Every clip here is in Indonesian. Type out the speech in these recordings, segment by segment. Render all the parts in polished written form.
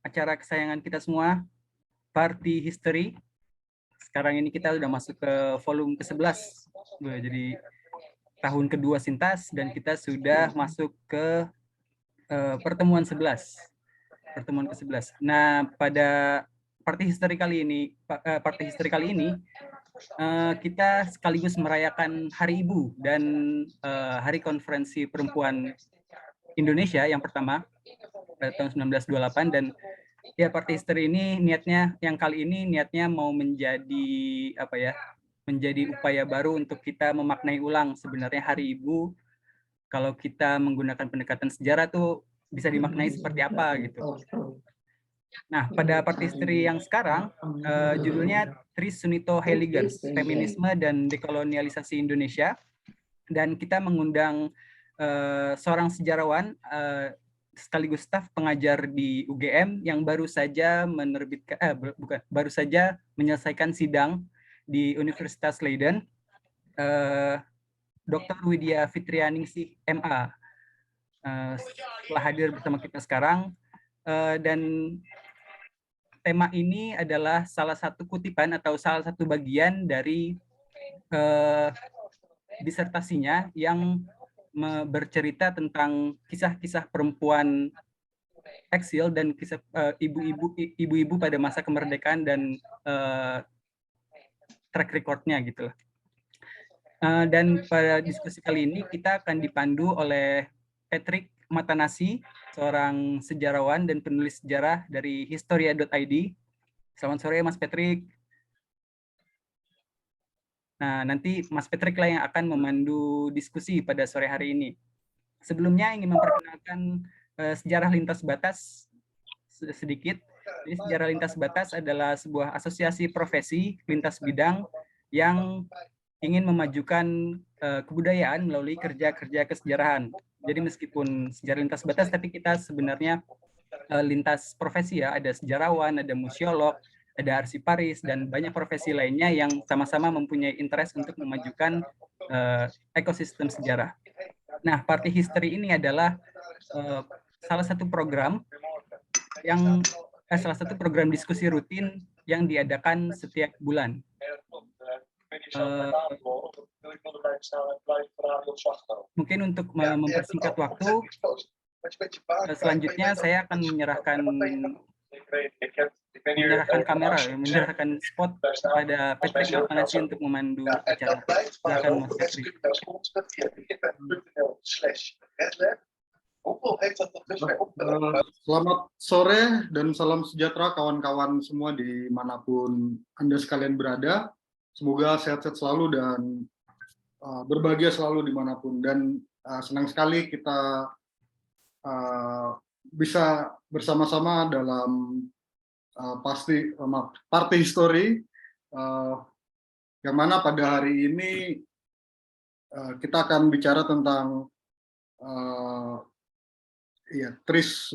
acara kesayangan kita semua, Party History. Sekarang ini kita udah masuk ke volume ke-11. Jadi tahun kedua Sintas dan kita sudah masuk ke pertemuan 11. Pertemuan ke-11. Nah, pada Party History kali ini kita sekaligus merayakan Hari Ibu dan Hari Konferensi Perempuan Indonesia yang pertama pada tahun 1928, dan ya Party History ini kali ini niatnya mau menjadi menjadi upaya baru untuk kita memaknai ulang sebenarnya Hari Ibu. Kalau kita menggunakan pendekatan sejarah tuh bisa dimaknai seperti apa gitu. Nah, pada Party History yang sekarang judulnya Tris Sunito Heiligers, Feminisme dan Dekolonialisasi Indonesia, dan kita mengundang seorang sejarawan sekaligus staf pengajar di UGM yang baru saja menyelesaikan sidang di Universitas Leiden, Dr. Widya Fitrianingsih MA telah hadir bersama kita sekarang, dan tema ini adalah salah satu kutipan atau salah satu bagian dari disertasinya yang bercerita tentang kisah-kisah perempuan eksil dan kisah ibu-ibu pada masa kemerdekaan dan track record-nya gitu. Dan pada diskusi kali ini kita akan dipandu oleh Patrick Matanasi, seorang sejarawan dan penulis sejarah dari historia.id. Selamat sore Mas Patrick. Nah, nanti Mas Patrick lah yang akan memandu diskusi pada sore hari ini. Sebelumnya ingin memperkenalkan sejarah lintas batas sedikit. Jadi sejarah lintas batas adalah sebuah asosiasi profesi lintas bidang yang ingin memajukan kebudayaan melalui kerja-kerja kesejarahan. Jadi meskipun sejarah lintas batas, tapi kita sebenarnya lintas profesi ya. Ada sejarawan, ada museolog, ada arsiparis, dan banyak profesi lainnya yang sama-sama mempunyai interest untuk memajukan ekosistem sejarah. Nah, Party History ini adalah salah satu program diskusi rutin yang diadakan setiap bulan. Mungkin untuk mempersingkat waktu, selanjutnya saya akan menyerahkan spot kepada Patrick Matanasi untuk memandu acara. Silakan Mas Patrick. Selamat sore dan salam sejahtera kawan-kawan semua dimanapun Anda sekalian berada. Semoga sehat-sehat selalu dan berbahagia selalu dimanapun. Dan senang sekali kita bisa bersama-sama dalam Party History, yang mana pada hari ini kita akan bicara tentang Tris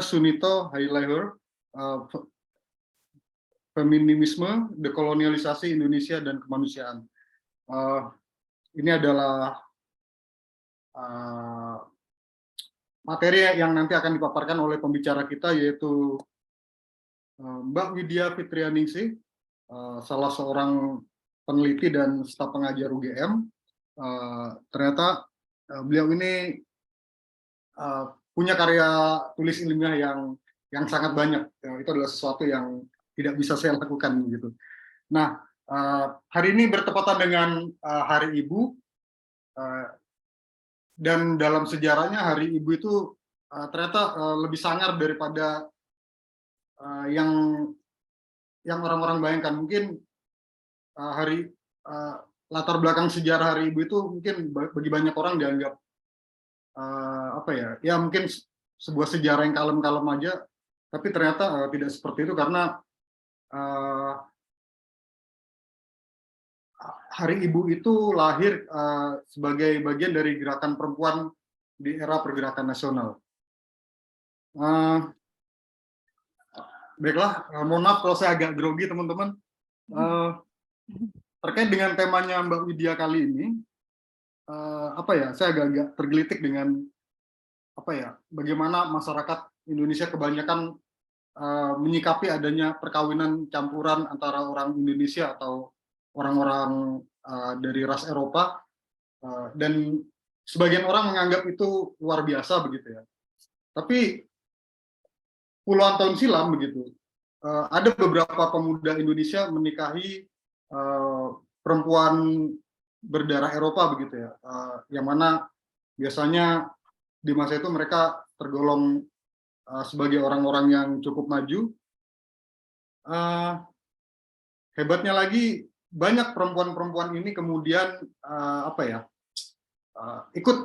Sunito Heiligers, Feminisme, Dekolonialisasi Indonesia dan Kemanusiaan. Ini adalah materi yang nanti akan dipaparkan oleh pembicara kita, yaitu Mbak Widya Fitrianingsih, salah seorang peneliti dan staf pengajar UGM. Ternyata beliau ini punya karya tulis ilmiah yang sangat banyak. Itu adalah sesuatu yang tidak bisa saya lakukan gitu. Nah, hari ini bertepatan dengan Hari Ibu, dan dalam sejarahnya Hari Ibu itu ternyata lebih sangar daripada yang orang-orang bayangkan. Mungkin latar belakang sejarah Hari Ibu itu mungkin bagi banyak orang dianggap ya mungkin sebuah sejarah yang kalem-kalem aja, tapi ternyata tidak seperti itu, karena Hari Ibu itu lahir sebagai bagian dari gerakan perempuan di era pergerakan nasional. Baiklah, mohon maaf kalau saya agak grogi teman-teman. Terkait dengan temanya Mbak Widya kali ini, saya agak-agak tergelitik dengan bagaimana masyarakat Indonesia kebanyakan menyikapi adanya perkawinan campuran antara orang Indonesia atau orang-orang dari ras Eropa, dan sebagian orang menganggap itu luar biasa begitu ya. Tapi puluhan tahun silam begitu, ada beberapa pemuda Indonesia menikahi perempuan berdarah Eropa begitu ya, yang mana biasanya di masa itu mereka tergolong sebagai orang-orang yang cukup maju. Hebatnya lagi, banyak perempuan-perempuan ini kemudian ikut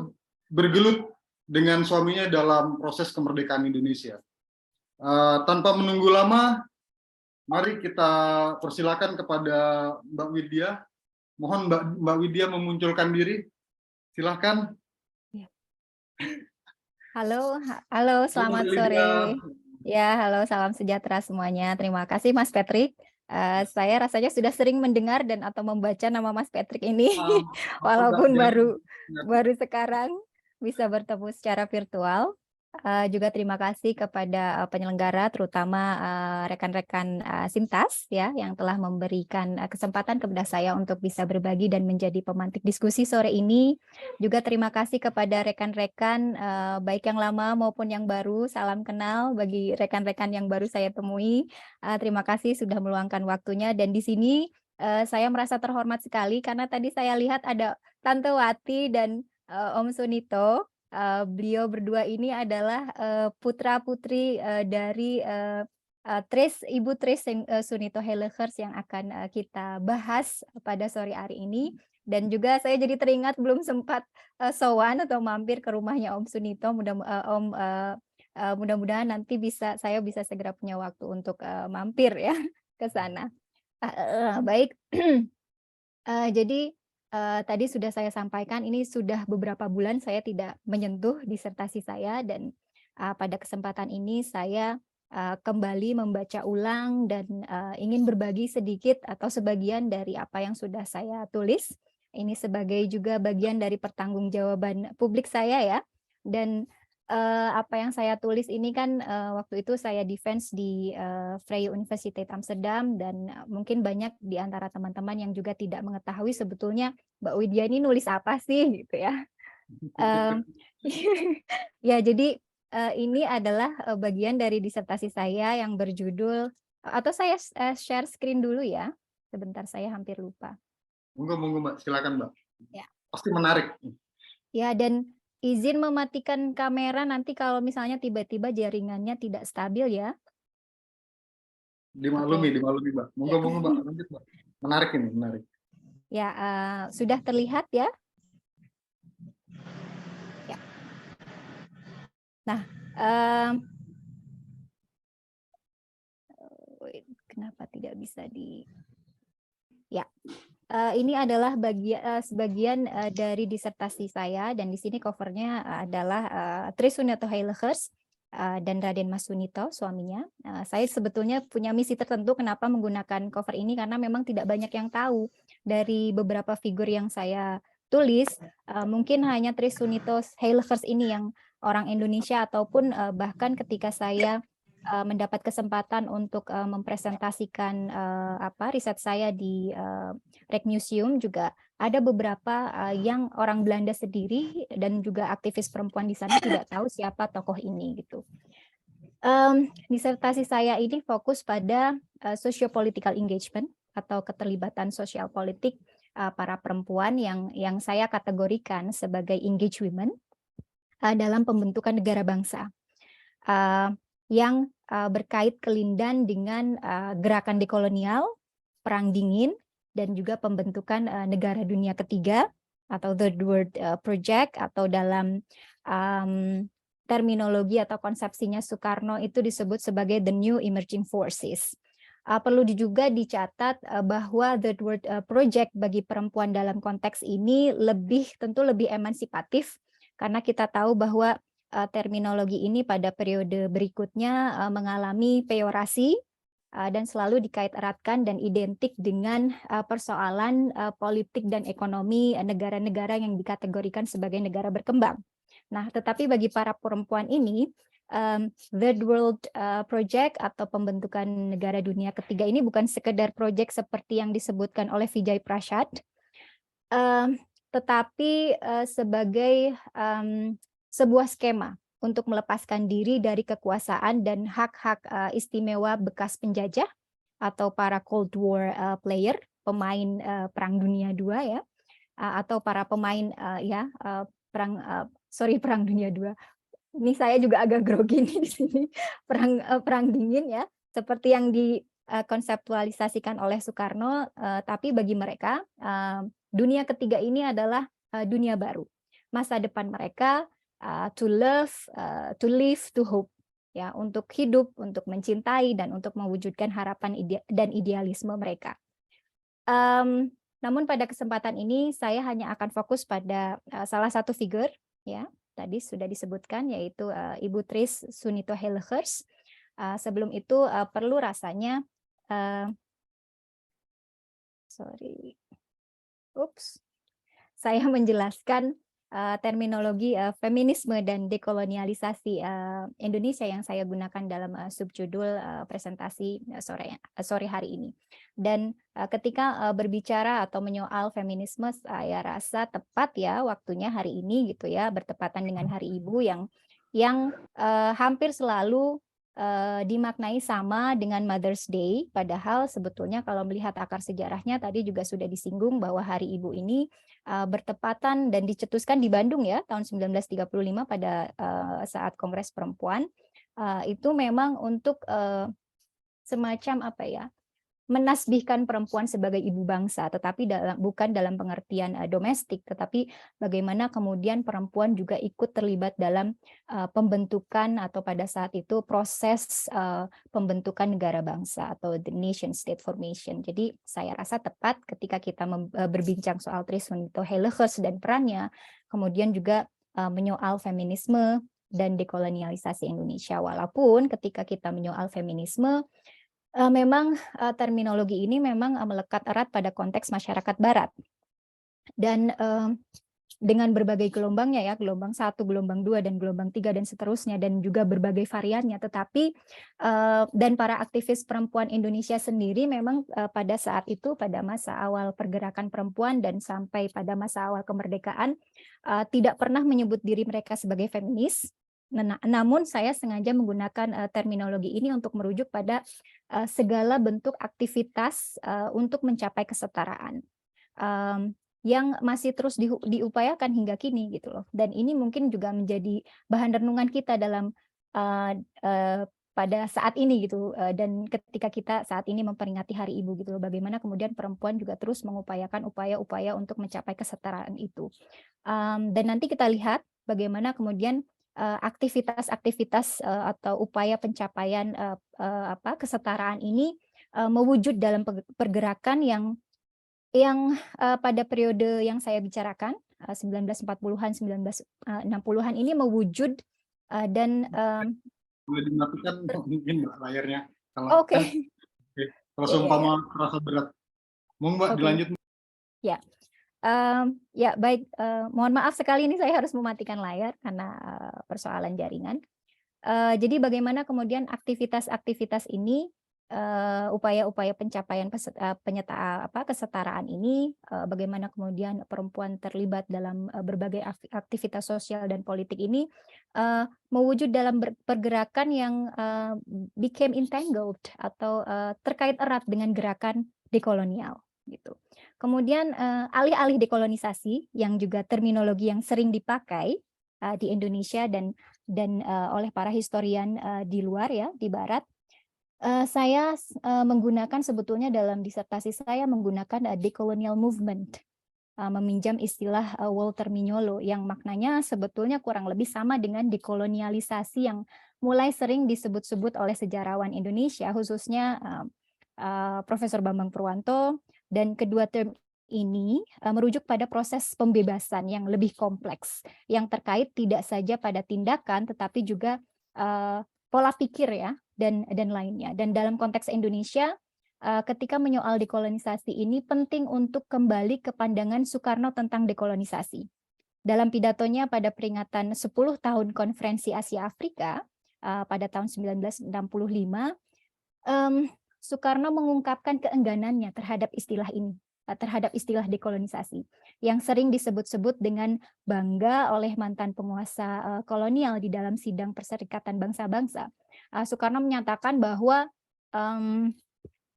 bergelut dengan suaminya dalam proses kemerdekaan Indonesia. Tanpa menunggu lama, mari kita persilakan kepada Mbak Widya. Mohon Mbak Widya memunculkan diri. Silahkan. Halo, halo, selamat sore. Ya, halo, salam sejahtera semuanya. Terima kasih Mas Patrick. Saya rasanya sudah sering mendengar dan atau membaca nama Mas Patrick ini, walaupun baru sekarang bisa bertemu secara virtual. Juga terima kasih kepada penyelenggara, terutama rekan-rekan Sintas ya, yang telah memberikan kesempatan kepada saya untuk bisa berbagi dan menjadi pemantik diskusi sore ini. Juga terima kasih kepada rekan-rekan baik yang lama maupun yang baru. Salam kenal bagi rekan-rekan yang baru saya temui. Terima kasih sudah meluangkan waktunya, dan di sini saya merasa terhormat sekali karena tadi saya lihat ada Tante Wati dan Om Sunito. Beliau berdua ini adalah putra-putri dari Ibu Tris Sunito Hellegers yang akan kita bahas pada sore hari ini. Dan juga saya jadi teringat belum sempat sowan atau mampir ke rumahnya Om Sunito. Mudah-mudahan nanti saya bisa segera punya waktu untuk mampir ya ke sana. Baik, jadi tadi sudah saya sampaikan, ini sudah beberapa bulan saya tidak menyentuh disertasi saya, dan pada kesempatan ini saya kembali membaca ulang dan ingin berbagi sedikit atau sebagian dari apa yang sudah saya tulis. Ini sebagai juga bagian dari pertanggungjawaban publik saya ya. Dan apa yang saya tulis ini kan waktu itu saya defense di Vrije Universiteit Amsterdam, dan mungkin banyak di antara teman-teman yang juga tidak mengetahui sebetulnya Mbak Widya ini nulis apa sih gitu ya. Ya, jadi ini adalah bagian dari disertasi saya yang berjudul, atau saya share screen dulu ya. Sebentar, saya hampir lupa. Monggo Mbak, silakan Mbak. Ya. Pasti menarik. Ya, dan izin mematikan kamera nanti kalau misalnya tiba-tiba jaringannya tidak stabil ya. Dimaklumi Mbak. Monggo Mbak, lanjut Mbak. Menarik ini, menarik. Ya, sudah terlihat ya. Ya. Nah, kenapa tidak bisa di? Ya. Ini adalah sebagian dari disertasi saya, dan di sini covernya adalah Tris Sunito Hellegers dan Raden Mas Sunito, suaminya. Saya sebetulnya punya misi tertentu kenapa menggunakan cover ini, karena memang tidak banyak yang tahu dari beberapa figur yang saya tulis. Mungkin hanya Tris Sunito Hellegers ini yang orang Indonesia, ataupun bahkan ketika saya mendapat kesempatan untuk mempresentasikan riset saya di Rijksmuseum, juga ada beberapa yang orang Belanda sendiri dan juga aktivis perempuan di sana tidak tahu siapa tokoh ini gitu. Disertasi saya ini fokus pada socio-political engagement atau keterlibatan sosial politik para perempuan yang saya kategorikan sebagai engaged women dalam pembentukan negara bangsa. Yang berkait kelindan dengan gerakan dekolonial, perang dingin, dan juga pembentukan negara dunia ketiga atau Third World Project, atau dalam terminologi atau konsepsinya Soekarno itu disebut sebagai the new emerging forces. Perlu juga dicatat bahwa Third World Project bagi perempuan dalam konteks ini tentu lebih emansipatif, karena kita tahu bahwa terminologi ini pada periode berikutnya mengalami peyorasi dan selalu dikait-eratkan dan identik dengan persoalan politik dan ekonomi negara-negara yang dikategorikan sebagai negara berkembang. Nah, tetapi bagi para perempuan ini, Third World Project atau pembentukan negara dunia ketiga ini bukan sekedar proyek seperti yang disebutkan oleh Vijay Prashad, tetapi sebagai sebuah skema untuk melepaskan diri dari kekuasaan dan hak-hak istimewa bekas penjajah atau para Cold War player, pemain Perang Dunia II ya, atau para pemain Perang Dunia II. Ini saya juga agak grogi nih di sini, perang dingin ya, seperti yang dikonseptualisasikan oleh Soekarno, tapi bagi mereka dunia ketiga ini adalah dunia baru, masa depan mereka, to love, to live, to hope, ya, untuk hidup, untuk mencintai dan untuk mewujudkan harapan dan idealisme mereka. Namun pada kesempatan ini saya hanya akan fokus pada salah satu figur, ya, tadi sudah disebutkan, yaitu Ibu Tris Sunito Hellegers. Sebelum itu perlu rasanya saya menjelaskan terminologi feminisme dan dekolonialisasi Indonesia yang saya gunakan dalam subjudul presentasi sore hari ini. Dan ketika berbicara atau menyoal feminisme, saya rasa tepat ya waktunya hari ini gitu ya, bertepatan dengan Hari Ibu yang hampir selalu dimaknai sama dengan Mother's Day, padahal sebetulnya kalau melihat akar sejarahnya tadi juga sudah disinggung bahwa Hari Ibu ini bertepatan dan dicetuskan di Bandung ya tahun 1935 pada saat Kongres Perempuan, itu memang untuk semacam apa ya, menasbihkan perempuan sebagai ibu bangsa, tetapi bukan dalam pengertian domestik, tetapi bagaimana kemudian perempuan juga ikut terlibat dalam pembentukan atau pada saat itu proses pembentukan negara bangsa atau the nation state formation. Jadi saya rasa tepat ketika kita berbincang soal Tris Sunito Hellegers dan perannya, kemudian juga menyoal feminisme dan dekolonialisasi Indonesia. Walaupun ketika kita menyoal feminisme, memang terminologi ini memang melekat erat pada konteks masyarakat Barat. Dan dengan berbagai gelombangnya ya, gelombang 1, gelombang 2, dan gelombang 3, dan seterusnya, dan juga berbagai variannya, tetapi dan para aktivis perempuan Indonesia sendiri memang pada saat itu, pada masa awal pergerakan perempuan dan sampai pada masa awal kemerdekaan, tidak pernah menyebut diri mereka sebagai feminis. Namun saya sengaja menggunakan terminologi ini untuk merujuk pada segala bentuk aktivitas untuk mencapai kesetaraan yang masih terus diupayakan hingga kini gitu loh. Dan ini mungkin juga menjadi bahan renungan kita dalam pada saat ini gitu, dan ketika kita saat ini memperingati Hari Ibu gitu loh, bagaimana kemudian perempuan juga terus mengupayakan upaya-upaya untuk mencapai kesetaraan itu. Dan nanti kita lihat bagaimana kemudian aktivitas-aktivitas atau upaya pencapaian kesetaraan ini mewujud dalam pergerakan yang pada periode yang saya bicarakan 1940-an 1960-an ini mewujud dan boleh dimatikan mungkin Mbak layarnya kalau kalau seumpama terasa berat. Mau Mbak dilanjut? Ya. Ya baik, mohon maaf sekali ini saya harus mematikan layar karena persoalan jaringan. Jadi bagaimana kemudian aktivitas-aktivitas ini, upaya-upaya pencapaian kesetaraan ini, bagaimana kemudian perempuan terlibat dalam berbagai aktivitas sosial dan politik ini mewujud dalam pergerakan yang became entangled atau terkait erat dengan gerakan dekolonial gitu. Kemudian alih-alih dekolonisasi yang juga terminologi yang sering dipakai di Indonesia dan oleh para historian di luar ya, di Barat, saya menggunakan sebetulnya dalam disertasi saya menggunakan decolonial movement, meminjam istilah Walter Mignolo yang maknanya sebetulnya kurang lebih sama dengan dekolonialisasi yang mulai sering disebut-sebut oleh sejarawan Indonesia, khususnya Profesor Bambang Purwanto. Dan kedua term ini merujuk pada proses pembebasan yang lebih kompleks, yang terkait tidak saja pada tindakan, tetapi juga pola pikir ya, dan lainnya. Dan dalam konteks Indonesia, ketika menyoal dekolonisasi ini penting untuk kembali ke pandangan Soekarno tentang dekolonisasi. Dalam pidatonya pada peringatan 10 tahun Konferensi Asia Afrika pada tahun 1965, Soekarno mengungkapkan keengganannya terhadap istilah ini, terhadap istilah dekolonisasi, yang sering disebut-sebut dengan bangga oleh mantan penguasa kolonial di dalam sidang Perserikatan Bangsa-Bangsa. Soekarno menyatakan bahwa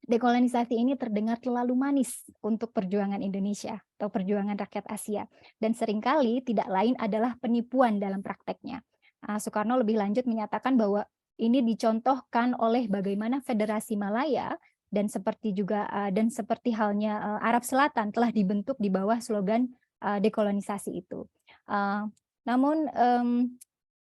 dekolonisasi ini terdengar terlalu manis untuk perjuangan Indonesia atau perjuangan rakyat Asia, dan seringkali tidak lain adalah penipuan dalam prakteknya. Soekarno lebih lanjut menyatakan bahwa ini dicontohkan oleh bagaimana Federasi Malaya dan seperti halnya Arab Selatan telah dibentuk di bawah slogan dekolonisasi itu. Namun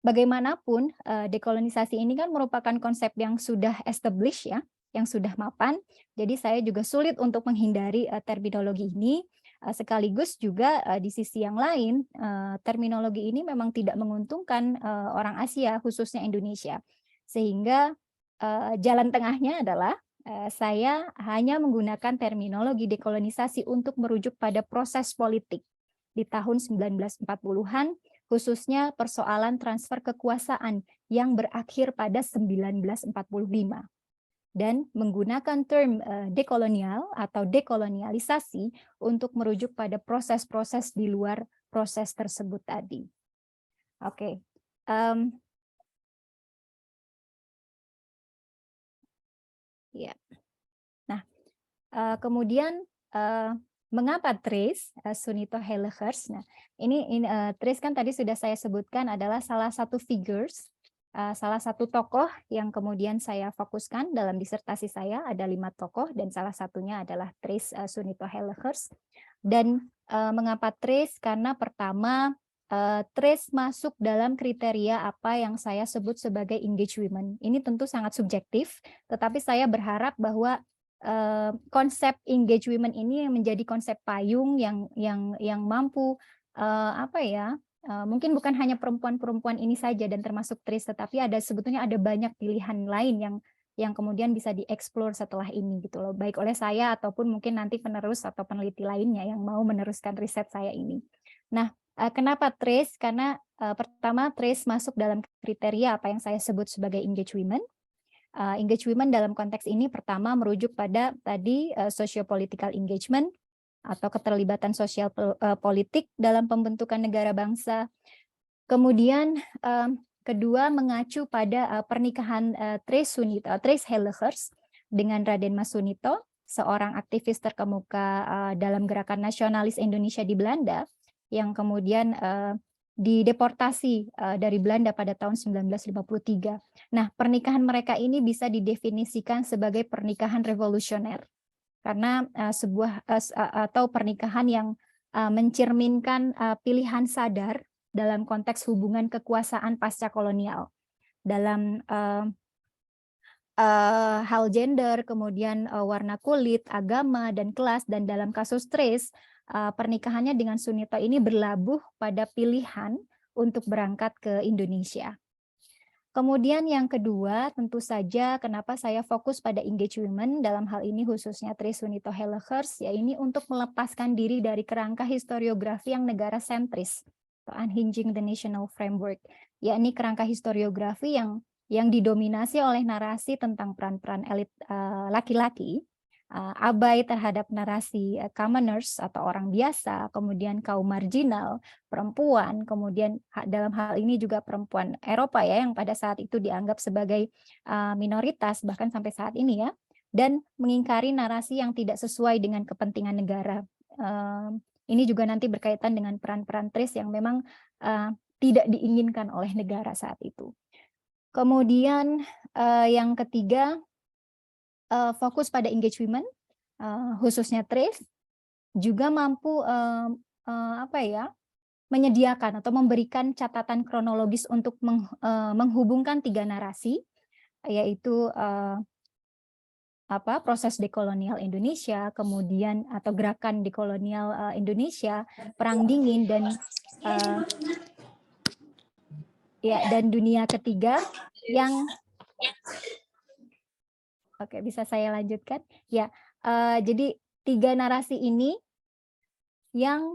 bagaimanapun dekolonisasi ini kan merupakan konsep yang sudah established ya, yang sudah mapan. Jadi saya juga sulit untuk menghindari terminologi ini. Sekaligus juga di sisi yang lain terminologi ini memang tidak menguntungkan orang Asia, khususnya Indonesia. Sehingga jalan tengahnya adalah saya hanya menggunakan terminologi dekolonisasi untuk merujuk pada proses politik di tahun 1940-an, khususnya persoalan transfer kekuasaan yang berakhir pada 1945. Dan menggunakan term dekolonial atau dekolonialisasi untuk merujuk pada proses-proses di luar proses tersebut tadi. Oke. Ya. Nah, kemudian mengapa Trace Sunito Hellegers? Nah, ini Trace kan tadi sudah saya sebutkan adalah salah satu figures, salah satu tokoh yang kemudian saya fokuskan dalam disertasi saya. Ada 5 tokoh dan salah satunya adalah Trace Sunito Hellegers. Dan mengapa Trace? Karena pertama Trace masuk dalam kriteria apa yang saya sebut sebagai engaged women. Ini tentu sangat subjektif, tetapi saya berharap bahwa konsep engaged women ini menjadi konsep payung yang mampu mungkin bukan hanya perempuan-perempuan ini saja dan termasuk Trace, tetapi sebetulnya ada banyak pilihan lain yang kemudian bisa dieksplor setelah ini gitu loh, baik oleh saya ataupun mungkin nanti penerus atau peneliti lainnya yang mau meneruskan riset saya ini. Nah, kenapa Trace? Karena pertama Trace masuk dalam kriteria apa yang saya sebut sebagai engaged women. Engaged women dalam konteks ini pertama merujuk pada tadi socio-political engagement atau keterlibatan sosial politik dalam pembentukan negara bangsa. Kemudian kedua mengacu pada pernikahan Trace Hellegers dengan Raden Mas Sunito, seorang aktivis terkemuka dalam gerakan nasionalis Indonesia di Belanda, yang kemudian dideportasi dari Belanda pada tahun 1953. Nah, pernikahan mereka ini bisa didefinisikan sebagai pernikahan revolusioner, karena atau pernikahan yang mencerminkan pilihan sadar dalam konteks hubungan kekuasaan pasca kolonial. Dalam hal gender, kemudian warna kulit, agama, dan kelas, dan dalam kasus Trace, pernikahannya dengan Sunito ini berlabuh pada pilihan untuk berangkat ke Indonesia. Kemudian yang kedua, tentu saja kenapa saya fokus pada engaged women dalam hal ini khususnya Trace Sunito Hellegers, ya ini untuk melepaskan diri dari kerangka historiografi yang negara sentris, atau unhinging the national framework, yakni kerangka historiografi yang didominasi oleh narasi tentang peran-peran elit laki-laki, abai terhadap narasi commoners atau orang biasa, kemudian kaum marginal, perempuan, kemudian dalam hal ini juga perempuan Eropa ya yang pada saat itu dianggap sebagai minoritas bahkan sampai saat ini ya, dan mengingkari narasi yang tidak sesuai dengan kepentingan negara. Ini juga nanti berkaitan dengan peran-peran Trace yang memang tidak diinginkan oleh negara saat itu. Kemudian yang ketiga, fokus pada engaged women, khususnya Trace, juga mampu menyediakan atau memberikan catatan kronologis untuk menghubungkan 3 narasi, yaitu proses dekolonial Indonesia, kemudian atau gerakan dekolonial Indonesia, Perang Dingin, dan dunia ketiga yang Oke, bisa saya lanjutkan? Ya, jadi 3 narasi ini yang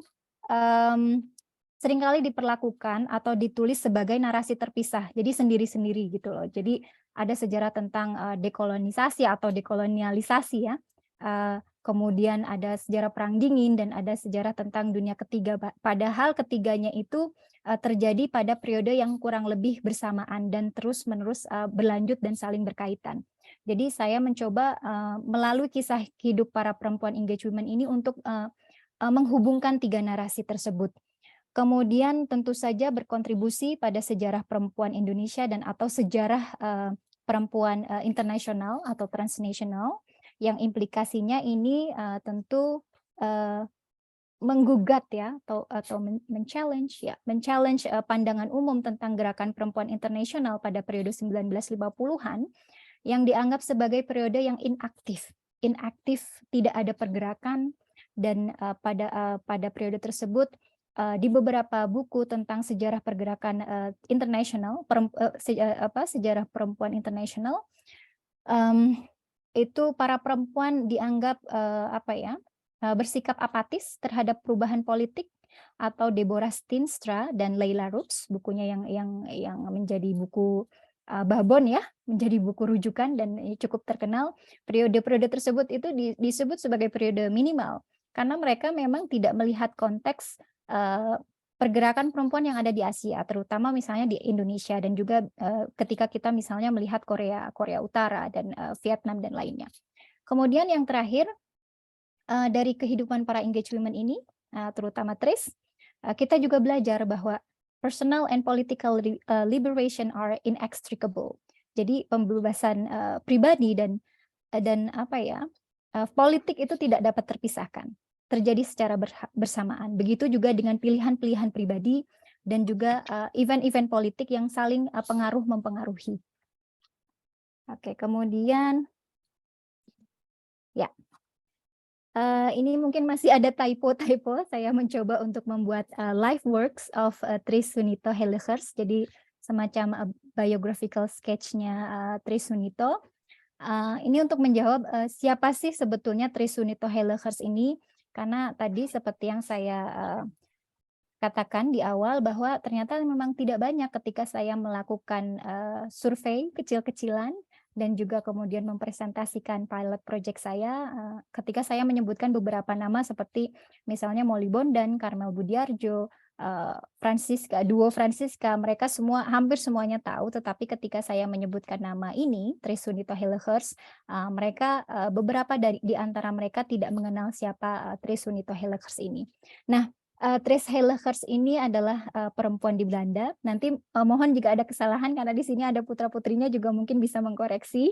seringkali diperlakukan atau ditulis sebagai narasi terpisah, jadi sendiri-sendiri gitu loh. Jadi ada sejarah tentang dekolonisasi atau dekolonialisasi ya, kemudian ada sejarah Perang Dingin dan ada sejarah tentang dunia ketiga. Padahal ketiganya itu terjadi pada periode yang kurang lebih bersamaan dan terus-menerus berlanjut dan saling berkaitan. Jadi saya mencoba melalui kisah hidup para perempuan engaged women ini untuk menghubungkan tiga narasi tersebut. Kemudian tentu saja berkontribusi pada sejarah perempuan Indonesia dan atau sejarah perempuan internasional atau transnasional, yang implikasinya ini tentu menggugat ya atau men-challenge pandangan umum tentang gerakan perempuan internasional pada periode 1950-an yang dianggap sebagai periode yang inaktif, tidak ada pergerakan, dan pada periode tersebut di beberapa buku tentang sejarah pergerakan internasional, sejarah perempuan internasional, itu para perempuan dianggap bersikap apatis terhadap perubahan politik, atau Deborah Stienstra dan Leila Roots, bukunya yang menjadi buku Babon ya, menjadi buku rujukan dan cukup terkenal. Periode-periode tersebut itu disebut sebagai periode minimal karena mereka memang tidak melihat konteks pergerakan perempuan yang ada di Asia, terutama misalnya di Indonesia, dan juga ketika kita misalnya melihat Korea Utara dan Vietnam dan lainnya. Kemudian yang terakhir, dari kehidupan para engaged women ini, terutama Tris, kita juga belajar bahwa personal and political liberation are inextricable. Jadi pembebasan pribadi dan politik itu tidak dapat terpisahkan, terjadi secara bersamaan. Begitu juga dengan pilihan-pilihan pribadi dan juga event-event politik yang saling mempengaruhi. Oke, kemudian ya. Ini mungkin masih ada typo. Saya mencoba untuk membuat life works of Tris Sunito Hellegers, jadi semacam biographical sketch-nya Tris Sunito. Ini untuk menjawab siapa sih sebetulnya Tris Sunito Hellegers ini, karena tadi seperti yang saya katakan di awal bahwa ternyata memang tidak banyak ketika saya melakukan survei kecil-kecilan dan juga kemudian mempresentasikan pilot project saya, ketika saya menyebutkan beberapa nama seperti misalnya Molly Bondan, Carmel Budiarjo, duo Francisca, mereka hampir semuanya tahu, tetapi ketika saya menyebutkan nama ini, Tris Sunito Hellegers, mereka beberapa di antara mereka tidak mengenal siapa Tris Sunito Hellegers ini. Nah, Tris Hellegers ini adalah perempuan di Belanda. Nanti mohon jika ada kesalahan karena di sini ada putra-putrinya juga mungkin bisa mengkoreksi.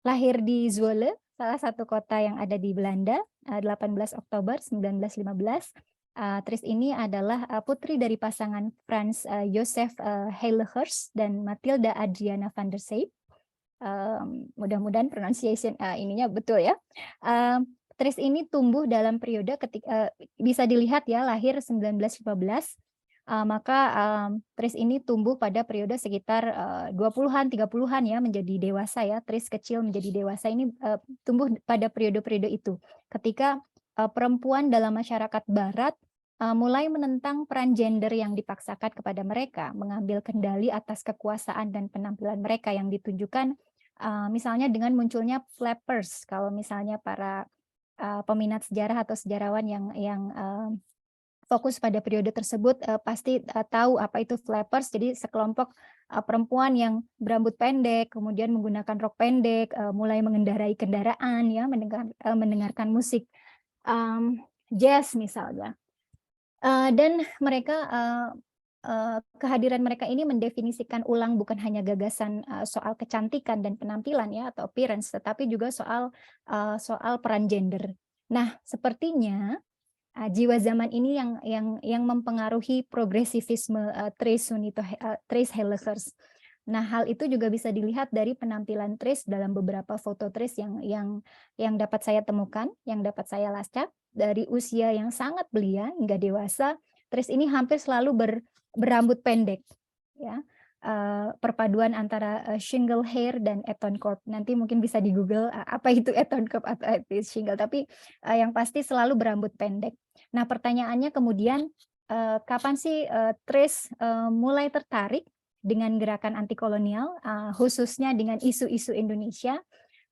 Lahir di Zwolle, salah satu kota yang ada di Belanda, 18 Oktober 1915. Tris ini adalah putri dari pasangan Frans Josef Hellegers dan Matilda Adriana van der Seyp. Mudah-mudahan pronunciation ininya betul ya. Tris ini tumbuh dalam periode ketika bisa dilihat ya, lahir 1915, maka Tris ini tumbuh pada periode sekitar 20-an, 30-an ya, menjadi dewasa ya. Tris kecil menjadi dewasa ini tumbuh pada periode-periode itu, ketika perempuan dalam masyarakat barat mulai menentang peran gender yang dipaksakan kepada mereka, mengambil kendali atas kekuasaan dan penampilan mereka yang ditunjukkan misalnya dengan munculnya flappers. Kalau misalnya para peminat sejarah atau sejarawan yang fokus pada periode tersebut pasti tahu apa itu flappers. Jadi sekelompok perempuan yang berambut pendek, kemudian menggunakan rok pendek, mulai mengendarai kendaraan ya, mendengarkan musik jazz misalnya, dan mereka kehadiran mereka ini mendefinisikan ulang bukan hanya gagasan soal kecantikan dan penampilan ya atau appearance, tetapi juga soal peran gender. Nah, sepertinya jiwa zaman ini yang mempengaruhi progresivisme Tris Hellegers. Nah, hal itu juga bisa dilihat dari penampilan Tris dalam beberapa foto Tris yang dapat saya temukan, yang dapat saya lacak. Dari usia yang sangat belia hingga dewasa, Tris ini hampir selalu berambut pendek, ya. Perpaduan antara shingle hair dan Eton Corp. Nanti mungkin bisa di Google apa itu Eton Corp atau shingle, tapi yang pasti selalu berambut pendek. Nah, pertanyaannya kemudian, kapan sih Tris mulai tertarik dengan gerakan anti kolonial, khususnya dengan isu-isu Indonesia,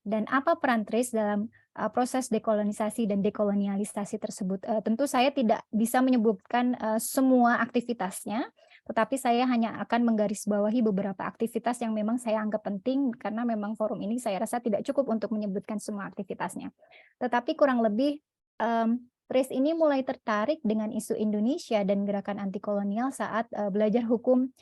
dan apa peran Tris dalam proses dekolonisasi dan dekolonialisasi tersebut? Tentu saya tidak bisa menyebutkan semua aktivitasnya, tetapi saya hanya akan menggarisbawahi beberapa aktivitas yang memang saya anggap penting, karena memang forum ini saya rasa tidak cukup untuk menyebutkan semua aktivitasnya. Tetapi kurang lebih Tris ini mulai tertarik dengan isu Indonesia dan gerakan anti kolonial saat belajar hukum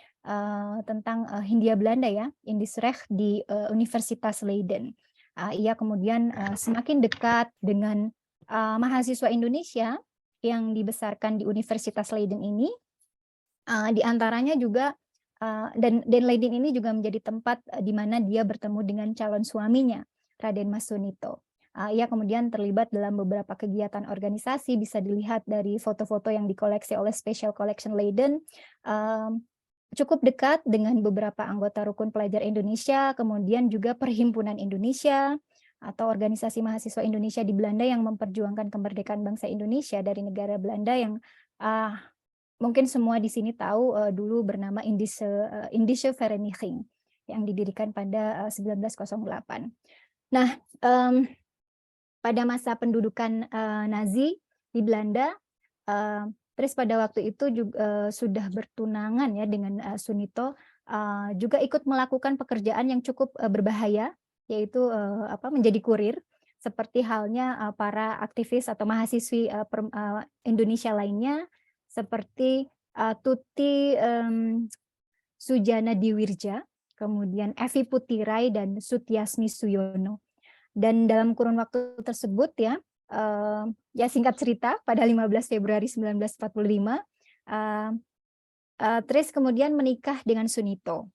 tentang Hindia Belanda ya, Indisrecht di Universitas Leiden. Ia kemudian semakin dekat dengan mahasiswa Indonesia yang dibesarkan di Universitas Leiden ini. Di antaranya juga dan Leiden ini juga menjadi tempat di mana dia bertemu dengan calon suaminya, Raden Mas Sunito. Ia kemudian terlibat dalam beberapa kegiatan organisasi, bisa dilihat dari foto-foto yang dikoleksi oleh Special Collection Leiden. Cukup dekat dengan beberapa anggota Rukun Pelajar Indonesia, kemudian juga Perhimpunan Indonesia atau organisasi mahasiswa Indonesia di Belanda yang memperjuangkan kemerdekaan bangsa Indonesia dari negara Belanda yang mungkin semua di sini tahu dulu bernama Indische Vereniging yang didirikan pada 1908. Nah, pada masa pendudukan Nazi di Belanda, Tris pada waktu itu juga sudah bertunangan ya dengan Sunito, juga ikut melakukan pekerjaan yang cukup berbahaya, yaitu menjadi kurir, seperti halnya para aktivis atau mahasiswi Indonesia lainnya, seperti Tuti Sujana Diwirja, kemudian Evi Putirai, dan Sutiasmi Suyono. Dan dalam kurun waktu tersebut ya, singkat cerita, pada 15 Februari 1945, Tris kemudian menikah dengan Sunito.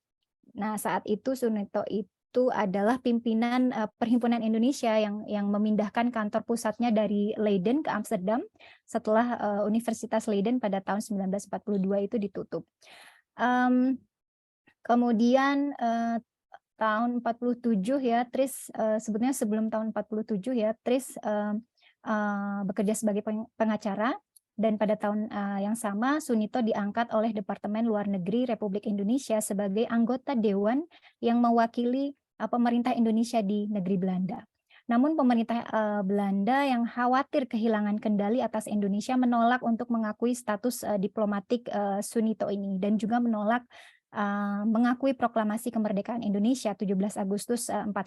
Nah, saat itu Sunito itu adalah pimpinan Perhimpunan Indonesia yang memindahkan kantor pusatnya dari Leiden ke Amsterdam setelah Universitas Leiden pada tahun 1942 itu ditutup. Kemudian tahun 47 ya, Tris sebetulnya sebelum tahun 47 ya, Tris bekerja sebagai pengacara, dan pada tahun yang sama Sunito diangkat oleh Departemen Luar Negeri Republik Indonesia sebagai anggota dewan yang mewakili pemerintah Indonesia di negeri Belanda. Namun pemerintah Belanda yang khawatir kehilangan kendali atas Indonesia menolak untuk mengakui status diplomatik Sunito ini, dan juga menolak mengakui proklamasi kemerdekaan Indonesia 17 Agustus 45.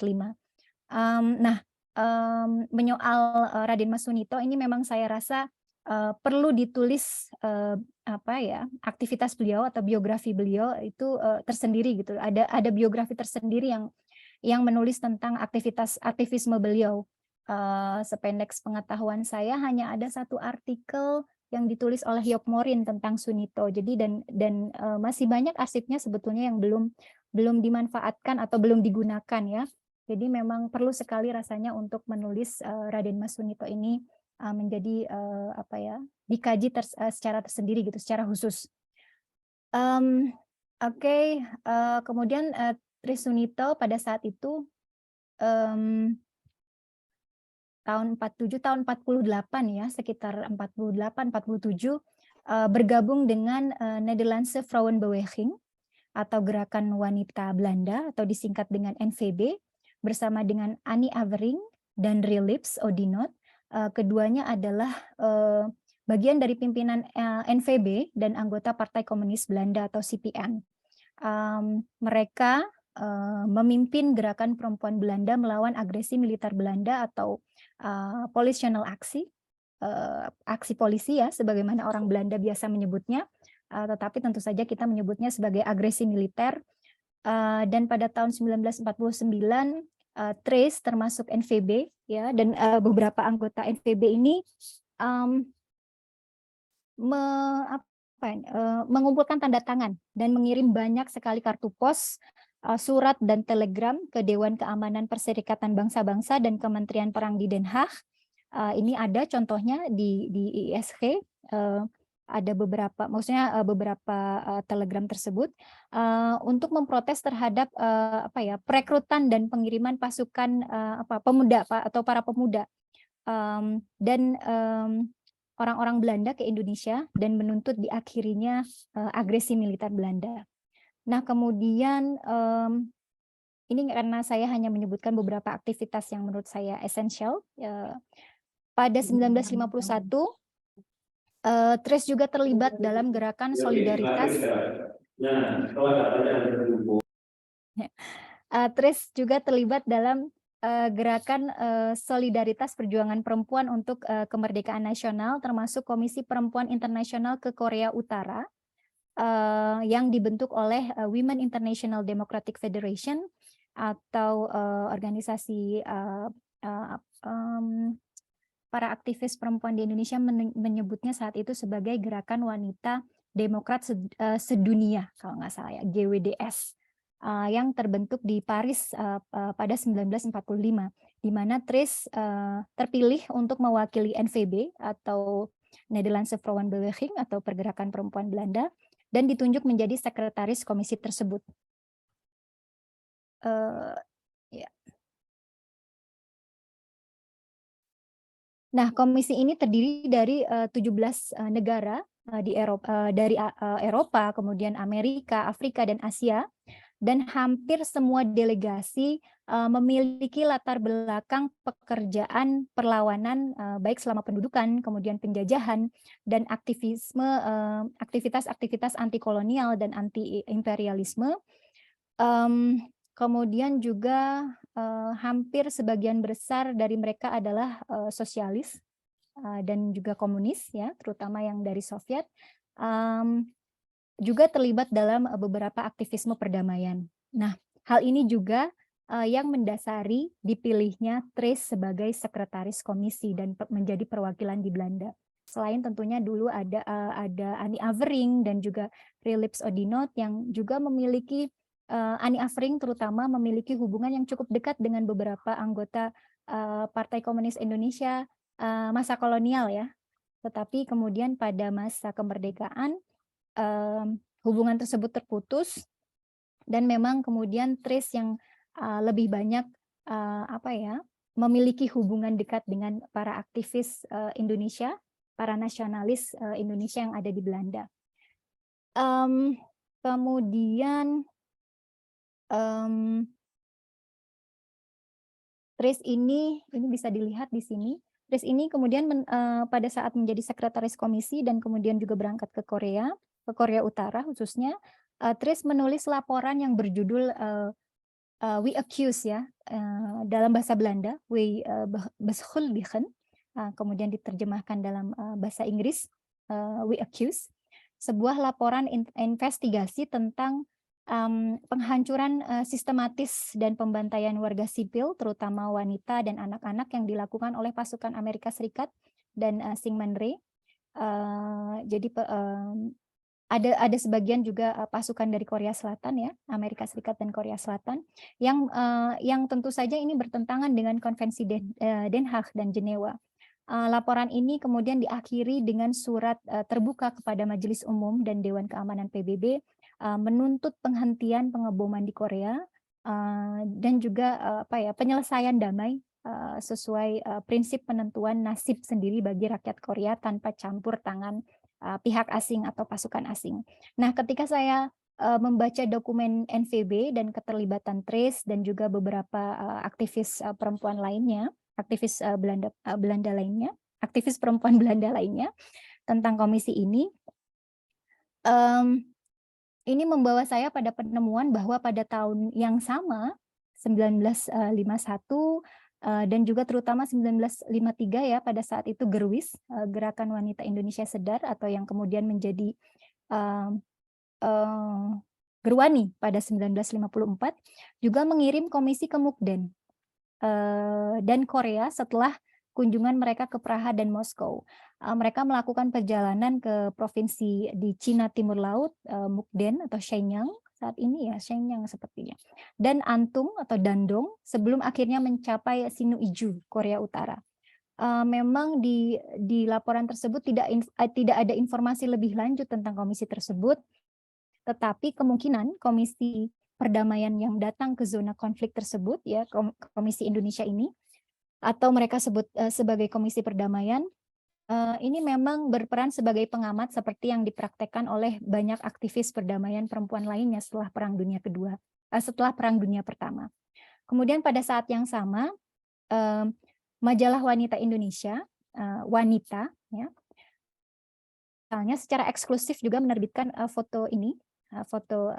Menyoal Raden Mas Sunito ini memang saya rasa perlu ditulis aktivitas beliau atau biografi beliau itu tersendiri gitu. Ada biografi tersendiri yang menulis tentang aktivisme beliau. Sependek pengetahuan saya hanya ada satu artikel yang ditulis oleh Yok Morin tentang Sunito. Jadi dan masih banyak arsipnya sebetulnya yang belum dimanfaatkan atau belum digunakan ya. Jadi memang perlu sekali rasanya untuk menulis Raden Mas Sunito ini menjadi dikaji secara tersendiri gitu, secara khusus. Kemudian Tris Sunito pada saat itu tahun 48 ya, sekitar 48-47 bergabung dengan Nederlandse Vrouwenbeweging atau Gerakan Wanita Belanda atau disingkat dengan NVB, bersama dengan Annie Avering dan Rilips Odinot. Keduanya adalah bagian dari pimpinan NVB dan anggota Partai Komunis Belanda atau CPN. Mereka memimpin gerakan perempuan Belanda melawan agresi militer Belanda atau polisional aksi polisi ya, sebagaimana orang Belanda biasa menyebutnya, tetapi tentu saja kita menyebutnya sebagai agresi militer. Dan pada tahun 1949 Tris termasuk NVB ya, dan beberapa anggota NVB ini mengumpulkan tanda tangan dan mengirim banyak sekali kartu pos, surat dan telegram ke Dewan Keamanan Perserikatan Bangsa-Bangsa dan Kementerian Perang di Den Haag. Ini ada contohnya di ISG, ada beberapa, maksudnya beberapa telegram tersebut untuk memprotes terhadap perekrutan dan pengiriman pasukan pemuda atau para pemuda, dan orang-orang Belanda ke Indonesia dan menuntut diakhirinya agresi militer Belanda. Nah, kemudian ini karena saya hanya menyebutkan beberapa aktivitas yang menurut saya esensial. Pada 1951, TRIS juga terlibat dalam gerakan solidaritas. TRIS juga terlibat dalam gerakan solidaritas perjuangan perempuan untuk kemerdekaan nasional, termasuk Komisi Perempuan Internasional ke Korea Utara, yang dibentuk oleh Women International Democratic Federation atau organisasi para aktivis perempuan di Indonesia menyebutnya saat itu sebagai Gerakan Wanita Demokrat Sedunia, kalau nggak salah ya, GWDS, yang terbentuk di Paris pada 1945, di mana TRIS terpilih untuk mewakili NVB atau Nederlandse Vrouwenbeweging atau Pergerakan Perempuan Belanda, dan ditunjuk menjadi sekretaris komisi tersebut. Ya. Nah, komisi ini terdiri dari 17 negara di Eropa, Eropa, kemudian Amerika, Afrika, dan Asia, dan hampir semua delegasi memiliki latar belakang pekerjaan perlawanan baik selama pendudukan, kemudian penjajahan, dan aktivitas-aktivitas anti kolonial dan anti imperialisme. Kemudian juga hampir sebagian besar dari mereka adalah sosialis dan juga komunis, ya, terutama yang dari Soviet, juga terlibat dalam beberapa aktivisme perdamaian. Nah, hal ini juga yang mendasari dipilihnya TRIS sebagai sekretaris komisi dan menjadi perwakilan di Belanda. Selain tentunya dulu ada Annie Avering dan juga Philips Odinot yang juga memiliki Annie Avering terutama memiliki hubungan yang cukup dekat dengan beberapa anggota Partai Komunis Indonesia masa kolonial, ya. Tetapi kemudian pada masa kemerdekaan hubungan tersebut terputus, dan memang kemudian TRIS yang lebih banyak memiliki hubungan dekat dengan para aktivis Indonesia, para nasionalis Indonesia yang ada di Belanda. Kemudian TRIS ini bisa dilihat di sini. TRIS ini kemudian pada saat menjadi sekretaris komisi dan kemudian juga berangkat ke Korea Utara khususnya, TRIS menulis laporan yang berjudul We Accuse, ya, dalam bahasa Belanda, We Beschuldigen, kemudian diterjemahkan dalam bahasa Inggris, We Accuse, sebuah laporan investigasi tentang penghancuran sistematis dan pembantaian warga sipil, terutama wanita dan anak-anak yang dilakukan oleh pasukan Amerika Serikat dan Syngman Rhee. Jadi ada sebagian juga pasukan dari Korea Selatan, ya, Amerika Serikat dan Korea Selatan, yang tentu saja ini bertentangan dengan Konvensi Den Haag dan Jenewa. Laporan ini kemudian diakhiri dengan surat terbuka kepada Majelis Umum dan Dewan Keamanan PBB menuntut penghentian pengeboman di Korea dan juga penyelesaian damai sesuai prinsip penentuan nasib sendiri bagi rakyat Korea tanpa campur tangan pihak asing atau pasukan asing. Nah, ketika saya membaca dokumen NVB dan keterlibatan TRIS dan juga beberapa aktivis perempuan lainnya, aktivis Belanda lainnya, aktivis perempuan Belanda lainnya tentang komisi ini membawa saya pada penemuan bahwa pada tahun yang sama, 1951, dan juga terutama 1953, ya, pada saat itu Gerwis, Gerakan Wanita Indonesia Sedar, atau yang kemudian menjadi Gerwani pada 1954, juga mengirim komisi ke Mukden dan Korea setelah kunjungan mereka ke Praha dan Moskow. Mereka melakukan perjalanan ke provinsi di Cina Timur Laut, Mukden atau Shenyang saat ini, ya, Shenyang sepertinya, dan Antung atau Dandong, sebelum akhirnya mencapai Sinuiju, Korea Utara. Memang di laporan tersebut tidak ada informasi lebih lanjut tentang komisi tersebut, tetapi kemungkinan komisi perdamaian yang datang ke zona konflik tersebut, ya, komisi Indonesia ini, atau mereka sebut sebagai komisi perdamaian, Ini memang berperan sebagai pengamat seperti yang dipraktekkan oleh banyak aktivis perdamaian perempuan lainnya setelah Perang Dunia Kedua, setelah Perang Dunia Pertama. Kemudian pada saat yang sama, majalah wanita Indonesia, Wanita, ya, misalnya secara eksklusif juga menerbitkan foto ini, foto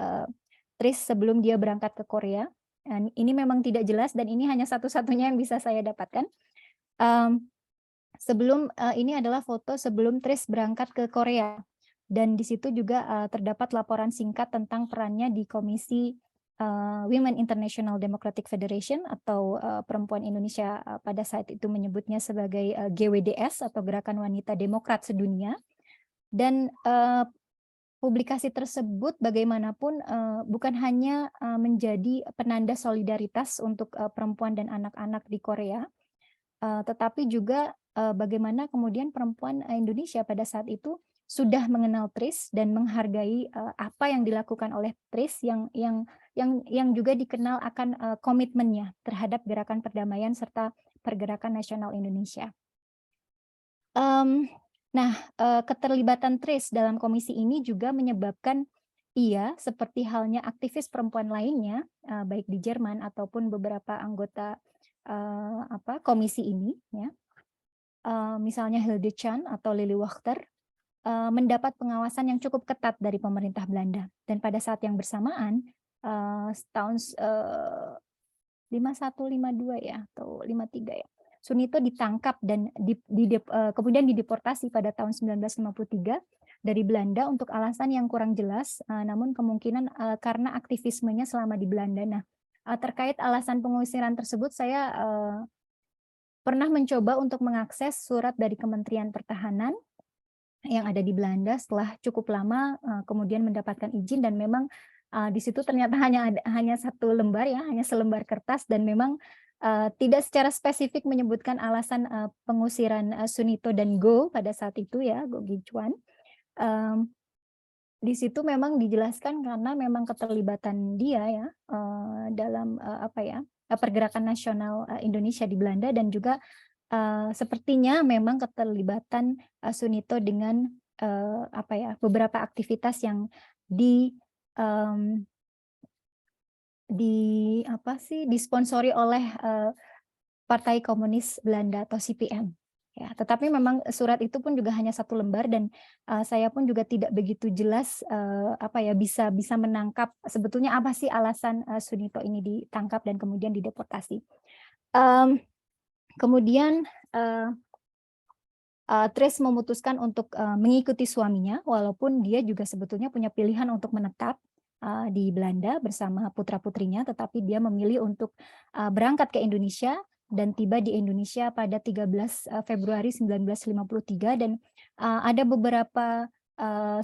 Tris sebelum dia berangkat ke Korea. Dan ini memang tidak jelas dan ini hanya satu-satunya yang bisa saya dapatkan. Ini adalah foto sebelum Tris berangkat ke Korea, dan di situ juga terdapat laporan singkat tentang perannya di Komisi Women International Democratic Federation atau Perempuan Indonesia pada saat itu menyebutnya sebagai GWDS atau Gerakan Wanita Demokrat Sedunia. Dan publikasi tersebut bagaimanapun bukan hanya menjadi penanda solidaritas untuk perempuan dan anak-anak di Korea, tetapi juga bagaimana kemudian perempuan Indonesia pada saat itu sudah mengenal Tris dan menghargai apa yang dilakukan oleh Tris yang juga dikenal akan komitmennya terhadap gerakan perdamaian serta pergerakan nasional Indonesia. Keterlibatan Tris dalam komisi ini juga menyebabkan ia, seperti halnya aktivis perempuan lainnya, baik di Jerman ataupun beberapa anggota komisi ini, ya, misalnya Hilde Chan atau Lili Wachter, mendapat pengawasan yang cukup ketat dari pemerintah Belanda. Dan pada saat yang bersamaan, tahun 51-52 ya, atau 53 ya, Sunito ditangkap dan kemudian dideportasi pada tahun 1953 dari Belanda untuk alasan yang kurang jelas, namun kemungkinan karena aktivismenya selama di Belanda. Nah, terkait alasan pengusiran tersebut, saya pernah mencoba untuk mengakses surat dari Kementerian Pertahanan yang ada di Belanda setelah cukup lama kemudian mendapatkan izin, dan memang di situ ternyata hanya satu lembar ya, hanya selembar kertas, dan memang tidak secara spesifik menyebutkan alasan pengusiran Sunito dan Go pada saat itu ya, Go Gichuan. Di situ memang dijelaskan karena memang keterlibatan dia ya dalam pergerakan nasional Indonesia di Belanda, dan juga sepertinya memang keterlibatan Sunito dengan beberapa aktivitas yang disponsori oleh Partai Komunis Belanda atau CPM. Ya, tetapi memang surat itu pun juga hanya satu lembar, dan saya pun juga tidak begitu jelas bisa menangkap sebetulnya apa sih alasan Sunito ini ditangkap dan kemudian dideportasi. Kemudian Tris memutuskan untuk mengikuti suaminya, walaupun dia juga sebetulnya punya pilihan untuk menetap di Belanda bersama putra-putrinya, tetapi dia memilih untuk berangkat ke Indonesia dan tiba di Indonesia pada 13 Februari 1953, dan ada beberapa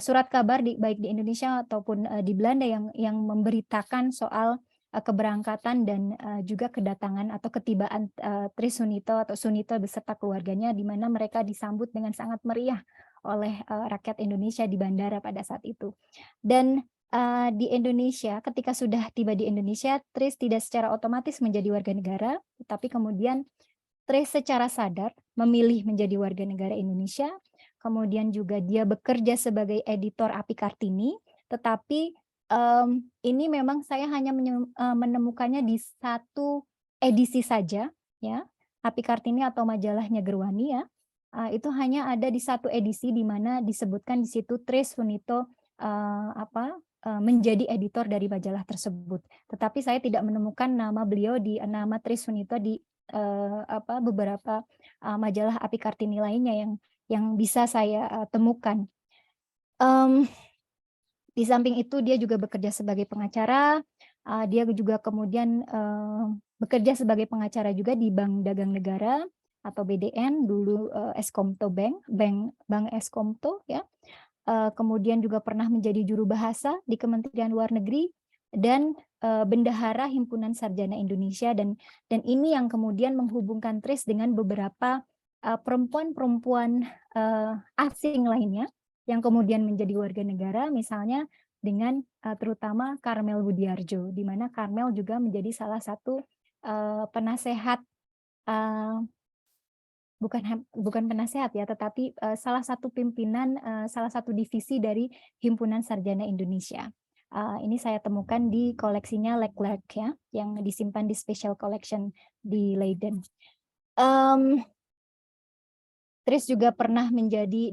surat kabar baik di Indonesia ataupun di Belanda yang memberitakan soal keberangkatan dan juga kedatangan atau ketibaan Tris Sunito atau Sunito beserta keluarganya, di mana mereka disambut dengan sangat meriah oleh rakyat Indonesia di bandara pada saat itu. Dan di Indonesia, ketika sudah tiba di Indonesia, Tris tidak secara otomatis menjadi warga negara, tetapi kemudian Tris secara sadar memilih menjadi warga negara Indonesia. Kemudian juga dia bekerja sebagai editor Api Kartini, tetapi ini memang saya hanya menemukannya di satu edisi saja, ya. Api Kartini atau majalahnya Gerwani ya, itu hanya ada di satu edisi di mana disebutkan di situ Tris Sunito menjadi editor dari majalah tersebut. Tetapi saya tidak menemukan nama beliau nama Tris Sunito di beberapa majalah Api Kartini lainnya yang bisa saya temukan. Di samping itu dia juga bekerja sebagai pengacara, dia juga kemudian bekerja sebagai pengacara juga di Bank Dagang Negara atau BDN, dulu Eskomto Bank Eskomto ya. Kemudian juga pernah menjadi juru bahasa di Kementerian Luar Negeri dan bendahara Himpunan Sarjana Indonesia, dan ini yang kemudian menghubungkan Tris dengan beberapa perempuan-perempuan asing lainnya yang kemudian menjadi warga negara, misalnya dengan terutama Karmel Budiarjo, di mana Karmel juga menjadi salah satu penasehat bukan penasehat ya, tetapi salah satu pimpinan salah satu divisi dari Himpunan Sarjana Indonesia. Ini saya temukan di koleksinya Leclerc ya, yang disimpan di Special Collection di Leiden. Tris juga pernah menjadi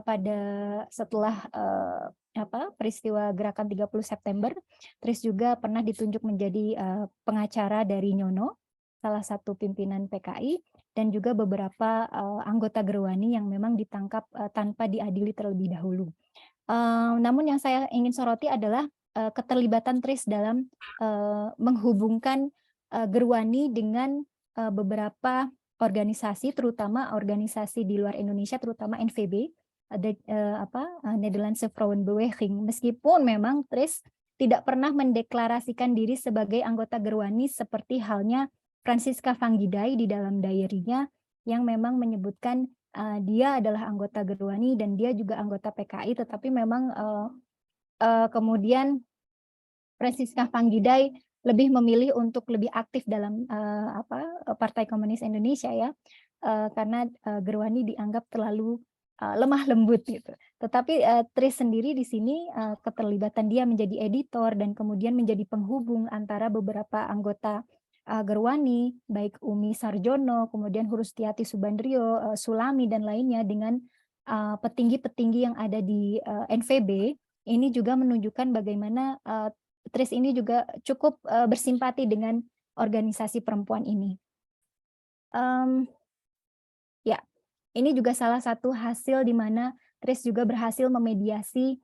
pada setelah peristiwa gerakan 30 September, Tris juga pernah ditunjuk menjadi pengacara dari Nyono, salah satu pimpinan PKI, dan juga beberapa anggota Gerwani yang memang ditangkap tanpa diadili terlebih dahulu. Namun yang saya ingin soroti adalah keterlibatan Tris dalam menghubungkan Gerwani dengan beberapa organisasi, terutama organisasi di luar Indonesia, terutama NVB, Nederlandse Vrouwenbeweging. Meskipun memang Tris tidak pernah mendeklarasikan diri sebagai anggota Gerwani seperti halnya Francisca Vanggidai di dalam diary-nya yang memang menyebutkan dia adalah anggota Gerwani dan dia juga anggota PKI, tetapi memang kemudian Francisca Vanggidai lebih memilih untuk lebih aktif dalam Partai Komunis Indonesia ya, karena Gerwani dianggap terlalu lemah lembut gitu. Tetapi Tris sendiri di sini keterlibatan dia menjadi editor dan kemudian menjadi penghubung antara beberapa anggota Gerwani, baik Umi Sarjono, kemudian Hurustiati Subandrio, Sulami dan lainnya dengan petinggi-petinggi yang ada di NVB. Ini juga menunjukkan bagaimana Tris ini juga cukup bersimpati dengan organisasi perempuan ini. Ya, ini juga salah satu hasil di mana Tris juga berhasil memediasi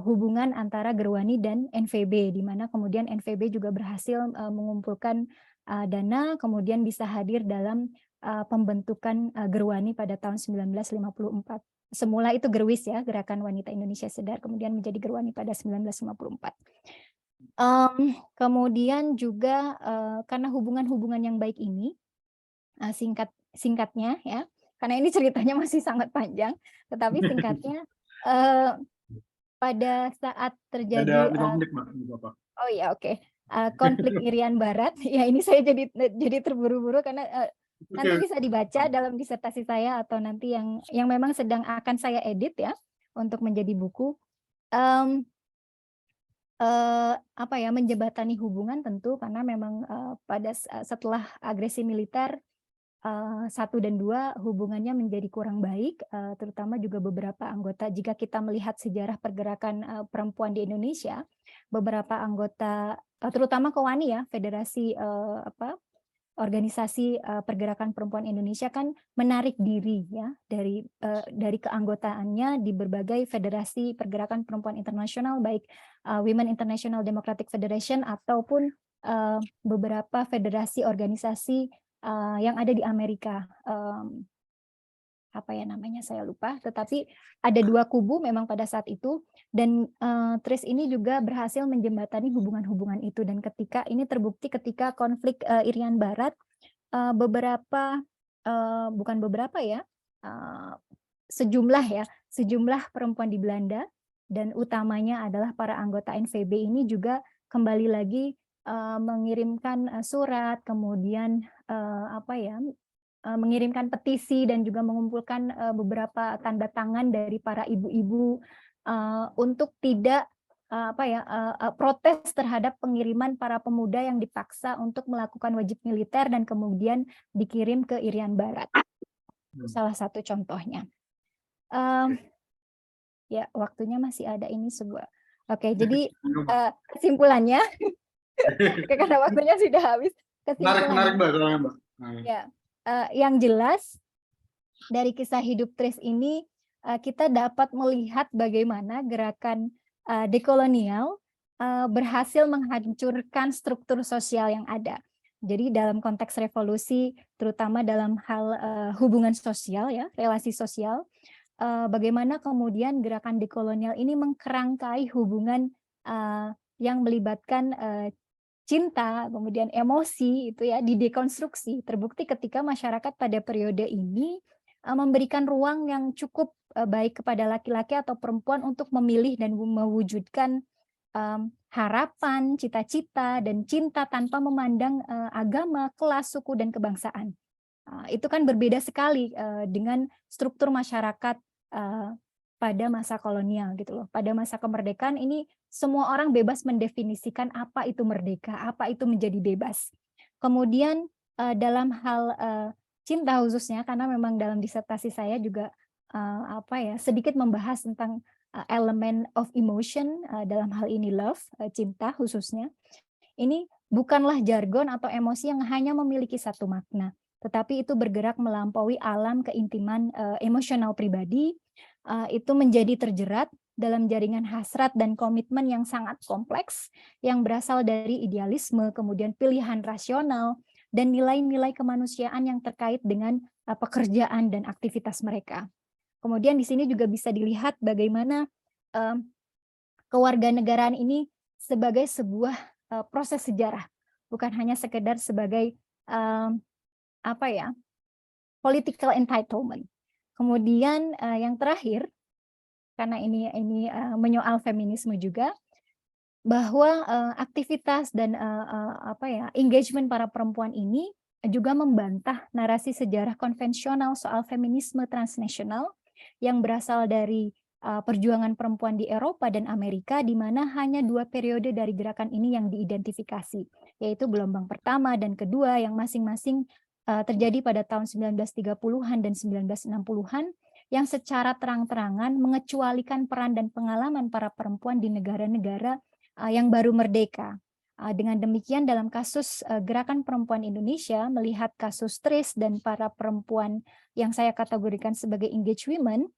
hubungan antara Gerwani dan NVB, di mana kemudian NVB juga berhasil mengumpulkan dana, kemudian bisa hadir dalam pembentukan Gerwani pada tahun 1954. Semula itu Gerwis ya, Gerakan Wanita Indonesia Sedar, kemudian menjadi Gerwani pada 1954. Kemudian juga karena hubungan-hubungan yang baik ini, singkatnya ya, karena ini ceritanya masih sangat panjang, tetapi singkatnya pada saat terjadi ada 5 menit, Mbak. Oh iya, oke. Konflik Irian Barat, ya ini saya jadi terburu-buru karena nanti bisa dibaca dalam disertasi saya atau nanti yang memang sedang akan saya edit ya untuk menjadi buku. Menjembatani hubungan tentu karena memang setelah agresi militer 1 dan 2 hubungannya menjadi kurang baik, terutama juga beberapa anggota. Jika kita melihat sejarah pergerakan perempuan di Indonesia, beberapa anggota terutama KOWANI ya, Federasi Organisasi Pergerakan Perempuan Indonesia kan menarik diri ya dari keanggotaannya di berbagai federasi pergerakan perempuan internasional, baik Women International Democratic Federation ataupun beberapa federasi organisasi yang ada di Amerika. Apa ya namanya saya lupa, tetapi ada 2 kubu memang pada saat itu, dan Tris ini juga berhasil menjembatani hubungan-hubungan itu, dan ketika ini terbukti ketika konflik Irian Barat, sejumlah perempuan di Belanda dan utamanya adalah para anggota NVB ini juga kembali lagi mengirimkan surat, kemudian mengirimkan petisi dan juga mengumpulkan beberapa tanda tangan dari para ibu-ibu untuk tidak protes terhadap pengiriman para pemuda yang dipaksa untuk melakukan wajib militer dan kemudian dikirim ke Irian Barat. Salah satu contohnya. Ya, waktunya masih ada ini sebuah. Oke, jadi kesimpulannya, karena waktunya sudah habis. Menarik Mbak. Ya. Yang jelas dari kisah hidup Tris ini kita dapat melihat bagaimana gerakan dekolonial berhasil menghancurkan struktur sosial yang ada. Jadi dalam konteks revolusi, terutama dalam hal hubungan sosial ya, relasi sosial, bagaimana kemudian gerakan dekolonial ini mengkerangkai hubungan yang melibatkan cinta, kemudian emosi itu ya didekonstruksi. Terbukti ketika masyarakat pada periode ini memberikan ruang yang cukup baik kepada laki-laki atau perempuan untuk memilih dan mewujudkan harapan, cita-cita dan cinta tanpa memandang agama, kelas, suku dan kebangsaan. Itu kan berbeda sekali dengan struktur masyarakat pada masa kolonial gitu loh. Pada masa kemerdekaan ini semua orang bebas mendefinisikan apa itu merdeka, apa itu menjadi bebas. Kemudian dalam hal cinta khususnya, karena memang dalam disertasi saya juga sedikit membahas tentang elemen of emotion, dalam hal ini love, cinta khususnya. Ini bukanlah jargon atau emosi yang hanya memiliki satu makna, tetapi itu bergerak melampaui alam keintiman emosional pribadi, itu menjadi terjerat dalam jaringan hasrat dan komitmen yang sangat kompleks, yang berasal dari idealisme, kemudian pilihan rasional, dan nilai-nilai kemanusiaan yang terkait dengan pekerjaan dan aktivitas mereka. Kemudian di sini juga bisa dilihat bagaimana kewarganegaraan ini sebagai sebuah proses sejarah, bukan hanya sekedar sebagai political entitlement. Kemudian yang terakhir, karena ini menyoal feminisme juga, bahwa aktivitas dan engagement para perempuan ini juga membantah narasi sejarah konvensional soal feminisme transnasional yang berasal dari perjuangan perempuan di Eropa dan Amerika, di mana hanya 2 periode dari gerakan ini yang diidentifikasi, yaitu gelombang pertama dan kedua yang masing-masing terjadi pada tahun 1930-an dan 1960-an, yang secara terang-terangan mengecualikan peran dan pengalaman para perempuan di negara-negara yang baru merdeka. Dengan demikian dalam kasus Gerakan Perempuan Indonesia, melihat kasus Tris dan para perempuan yang saya kategorikan sebagai engaged women,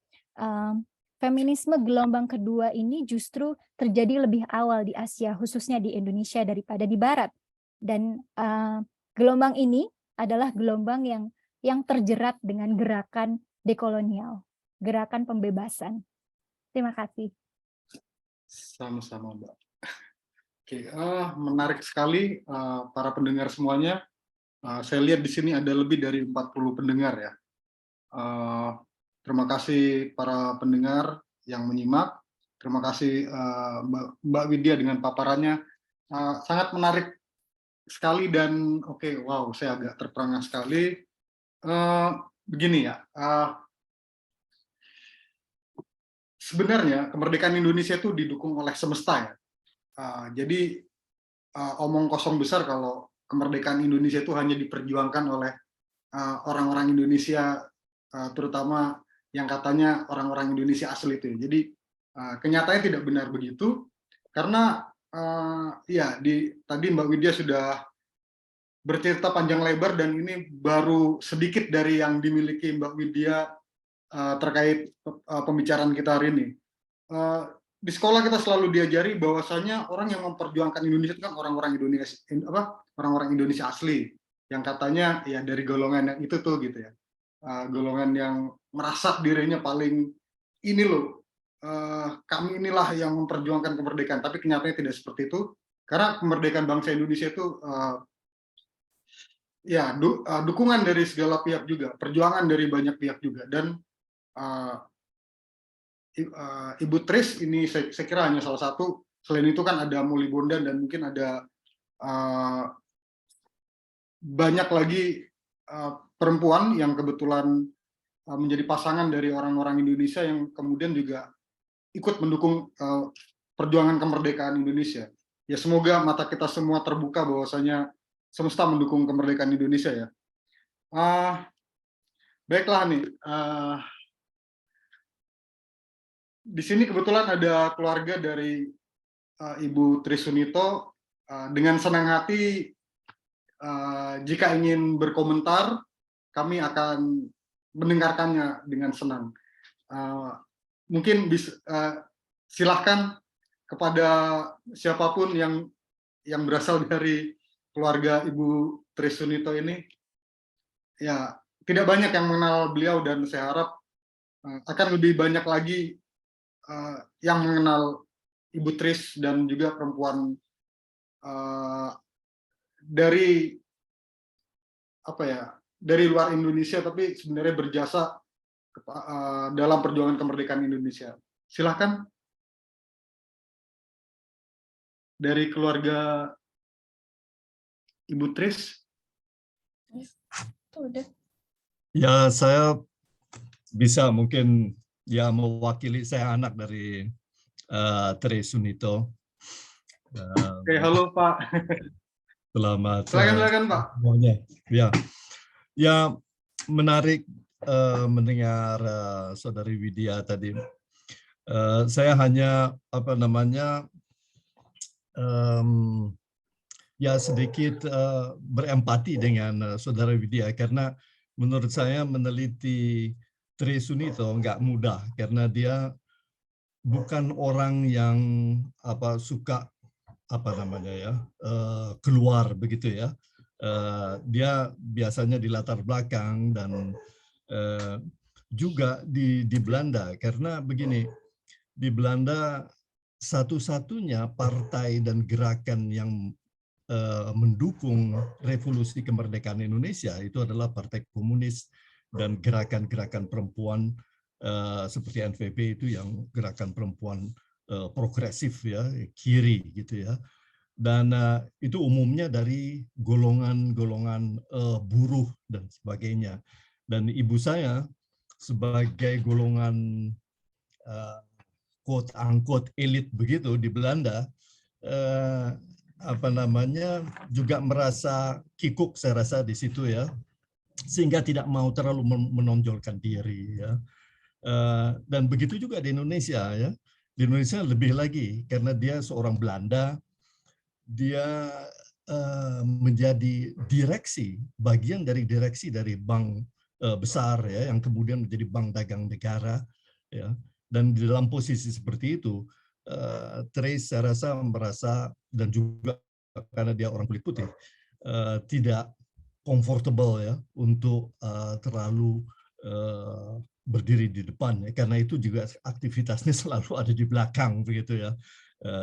feminisme gelombang kedua ini justru terjadi lebih awal di Asia, khususnya di Indonesia daripada di Barat. Dan gelombang ini adalah gelombang yang terjerat dengan gerakan dekolonial, gerakan pembebasan. Terima kasih. Sama-sama, Mbak. Oke, menarik sekali para pendengar semuanya. Saya lihat di sini ada lebih dari 40 pendengar ya. Terima kasih para pendengar yang menyimak. Terima kasih Mbak Widya dengan paparannya. Sangat menarik sekali dan wow, saya agak terperangah sekali. Begini ya, sebenarnya kemerdekaan Indonesia itu didukung oleh semesta ya. Jadi omong kosong besar kalau kemerdekaan Indonesia itu hanya diperjuangkan oleh orang-orang Indonesia, terutama yang katanya orang-orang Indonesia asli itu. Jadi kenyataannya tidak benar begitu, karena tadi Mbak Widya sudah bercerita panjang lebar dan ini baru sedikit dari yang dimiliki Mbak Widya terkait pembicaraan kita hari ini. Di sekolah kita selalu diajari bahwasanya orang yang memperjuangkan Indonesia itu kan orang-orang Indonesia asli, yang katanya ya dari golongan yang itu tuh gitu ya, golongan yang merasa dirinya paling ini loh, kami inilah yang memperjuangkan kemerdekaan, tapi kenyataannya tidak seperti itu, karena kemerdekaan bangsa Indonesia itu dukungan dari segala pihak juga, perjuangan dari banyak pihak juga, dan Ibu Tris ini saya kira hanya salah satu. Selain itu kan ada Muli Bondan dan mungkin ada banyak lagi perempuan yang kebetulan menjadi pasangan dari orang-orang Indonesia yang kemudian juga ikut mendukung perjuangan kemerdekaan Indonesia. Ya semoga mata kita semua terbuka bahwasanya semesta mendukung kemerdekaan Indonesia ya. Baiklah nih. Di sini kebetulan ada keluarga dari Ibu Trisunito. Dengan senang hati, jika ingin berkomentar, kami akan mendengarkannya dengan senang. Mungkin silahkan kepada siapapun yang berasal dari keluarga Ibu Trisunito ini. Ya, tidak banyak yang mengenal beliau dan saya harap akan lebih banyak lagi yang mengenal Ibu Tris dan juga perempuan dari luar Indonesia tapi sebenarnya berjasa dalam perjuangan kemerdekaan Indonesia. Silahkan dari keluarga Ibu Tris. Udah. Ya, saya bisa mungkin ya mewakili, saya anak dari Tri Sunito. Oke, halo Pak. Selamat Silakan Pak. semuanya. Ya, menarik mendengar Saudari Widya tadi. Saya hanya ya sedikit berempati dengan Saudara Widya, karena menurut saya meneliti Tri Sunito nggak mudah, karena dia bukan orang yang suka keluar begitu ya. Dia biasanya di latar belakang, dan juga di Belanda, karena begini, di Belanda satu-satunya partai dan gerakan yang mendukung revolusi kemerdekaan Indonesia itu adalah Partai Komunis, dan gerakan-gerakan perempuan seperti NVP itu yang gerakan perempuan progresif ya, kiri gitu ya. Dan itu umumnya dari golongan-golongan buruh dan sebagainya. Dan ibu saya sebagai golongan quote unquote elit begitu di Belanda, juga merasa kikuk, saya rasa di situ ya, sehingga tidak mau terlalu menonjolkan diri ya. Dan begitu juga di Indonesia ya. Di Indonesia lebih lagi, karena dia seorang Belanda, dia menjadi bagian dari direksi dari bank besar ya, yang kemudian menjadi Bank Dagang Negara ya. Dan di dalam posisi seperti itu, Trace saya rasa merasa, dan juga karena dia orang kulit putih, tidak comfortable ya untuk terlalu berdiri di depan ya, karena itu juga aktivitasnya selalu ada di belakang begitu ya,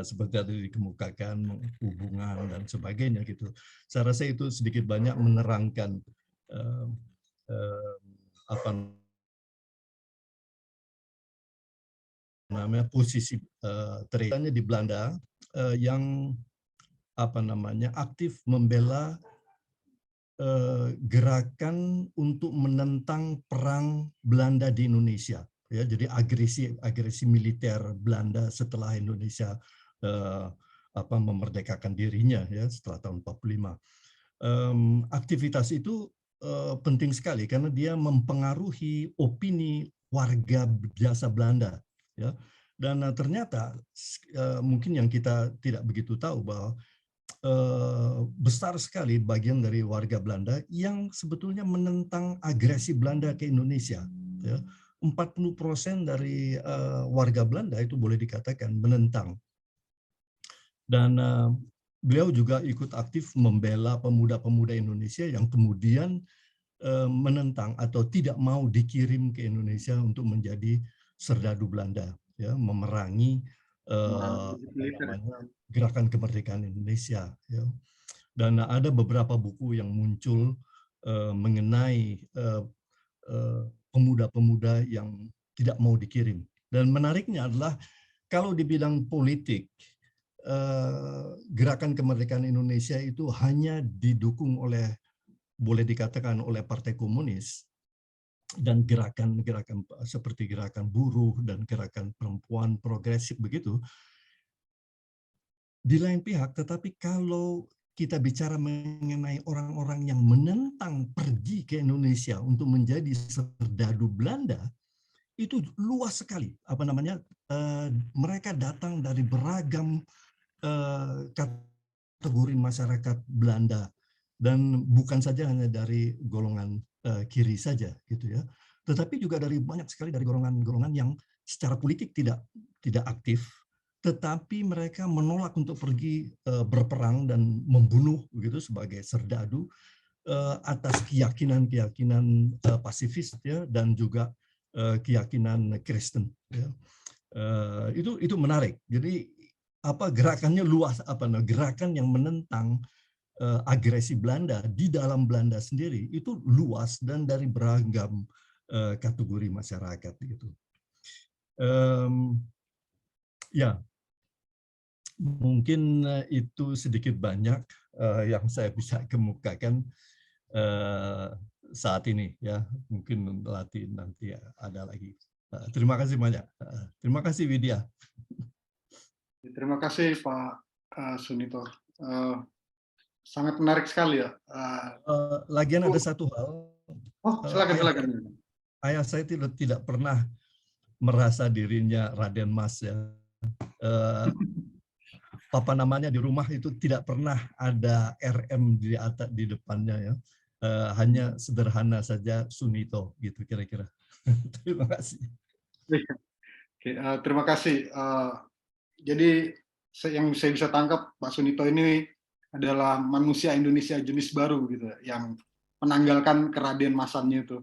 seperti tadi dikemukakan, hubungan dan sebagainya gitu. Saya rasa itu sedikit banyak menerangkan posisi Trace di Belanda yang aktif membela gerakan untuk menentang perang Belanda di Indonesia ya. Jadi agresi militer Belanda setelah Indonesia memerdekakan dirinya ya setelah tahun 45. Aktivitas itu penting sekali karena dia mempengaruhi opini warga biasa Belanda ya. Dan ternyata mungkin yang kita tidak begitu tahu bahwa besar sekali bagian dari warga Belanda yang sebetulnya menentang agresi Belanda ke Indonesia ya. 40% dari warga Belanda itu boleh dikatakan menentang. Dan beliau juga ikut aktif membela pemuda-pemuda Indonesia yang kemudian menentang atau tidak mau dikirim ke Indonesia untuk menjadi serdadu Belanda ya, memerangi gerakan kemerdekaan Indonesia ya. Dan ada beberapa buku yang muncul mengenai pemuda-pemuda yang tidak mau dikirim. Dan menariknya adalah kalau di bidang politik, gerakan kemerdekaan Indonesia itu hanya didukung oleh, boleh dikatakan oleh Partai Komunis dan gerakan-gerakan seperti gerakan buruh dan gerakan perempuan progresif begitu. Di lain pihak, tetapi kalau kita bicara mengenai orang-orang yang menentang pergi ke Indonesia untuk menjadi serdadu Belanda, itu luas sekali. Mereka datang dari beragam kategori masyarakat Belanda, dan bukan saja hanya dari golongan kiri saja gitu ya, tetapi juga dari banyak sekali dari golongan-golongan yang secara politik tidak aktif, tetapi mereka menolak untuk pergi berperang dan membunuh begitu sebagai serdadu atas keyakinan pasifis ya, dan juga keyakinan Kristen ya. Itu menarik. Jadi gerakannya luas, gerakan yang menentang agresi Belanda di dalam Belanda sendiri itu luas dan dari beragam kategori masyarakat gitu. Ya, mungkin itu sedikit banyak yang saya bisa kemukakan saat ini ya, mungkin nanti ada lagi. Terima kasih banyak. Terima kasih Widya. Terima kasih Pak Sunito. Sangat menarik sekali ya. Lagian ada satu hal. Silakan. Ayah saya tidak pernah merasa dirinya Raden Mas ya. Papa namanya di rumah itu tidak pernah ada RM di depannya ya. Hanya sederhana saja Sunito gitu kira-kira. Terima kasih. Oke, terima kasih. Jadi yang saya bisa tangkap Pak Sunito ini adalah manusia Indonesia jenis baru gitu, yang menanggalkan keraden masannya itu.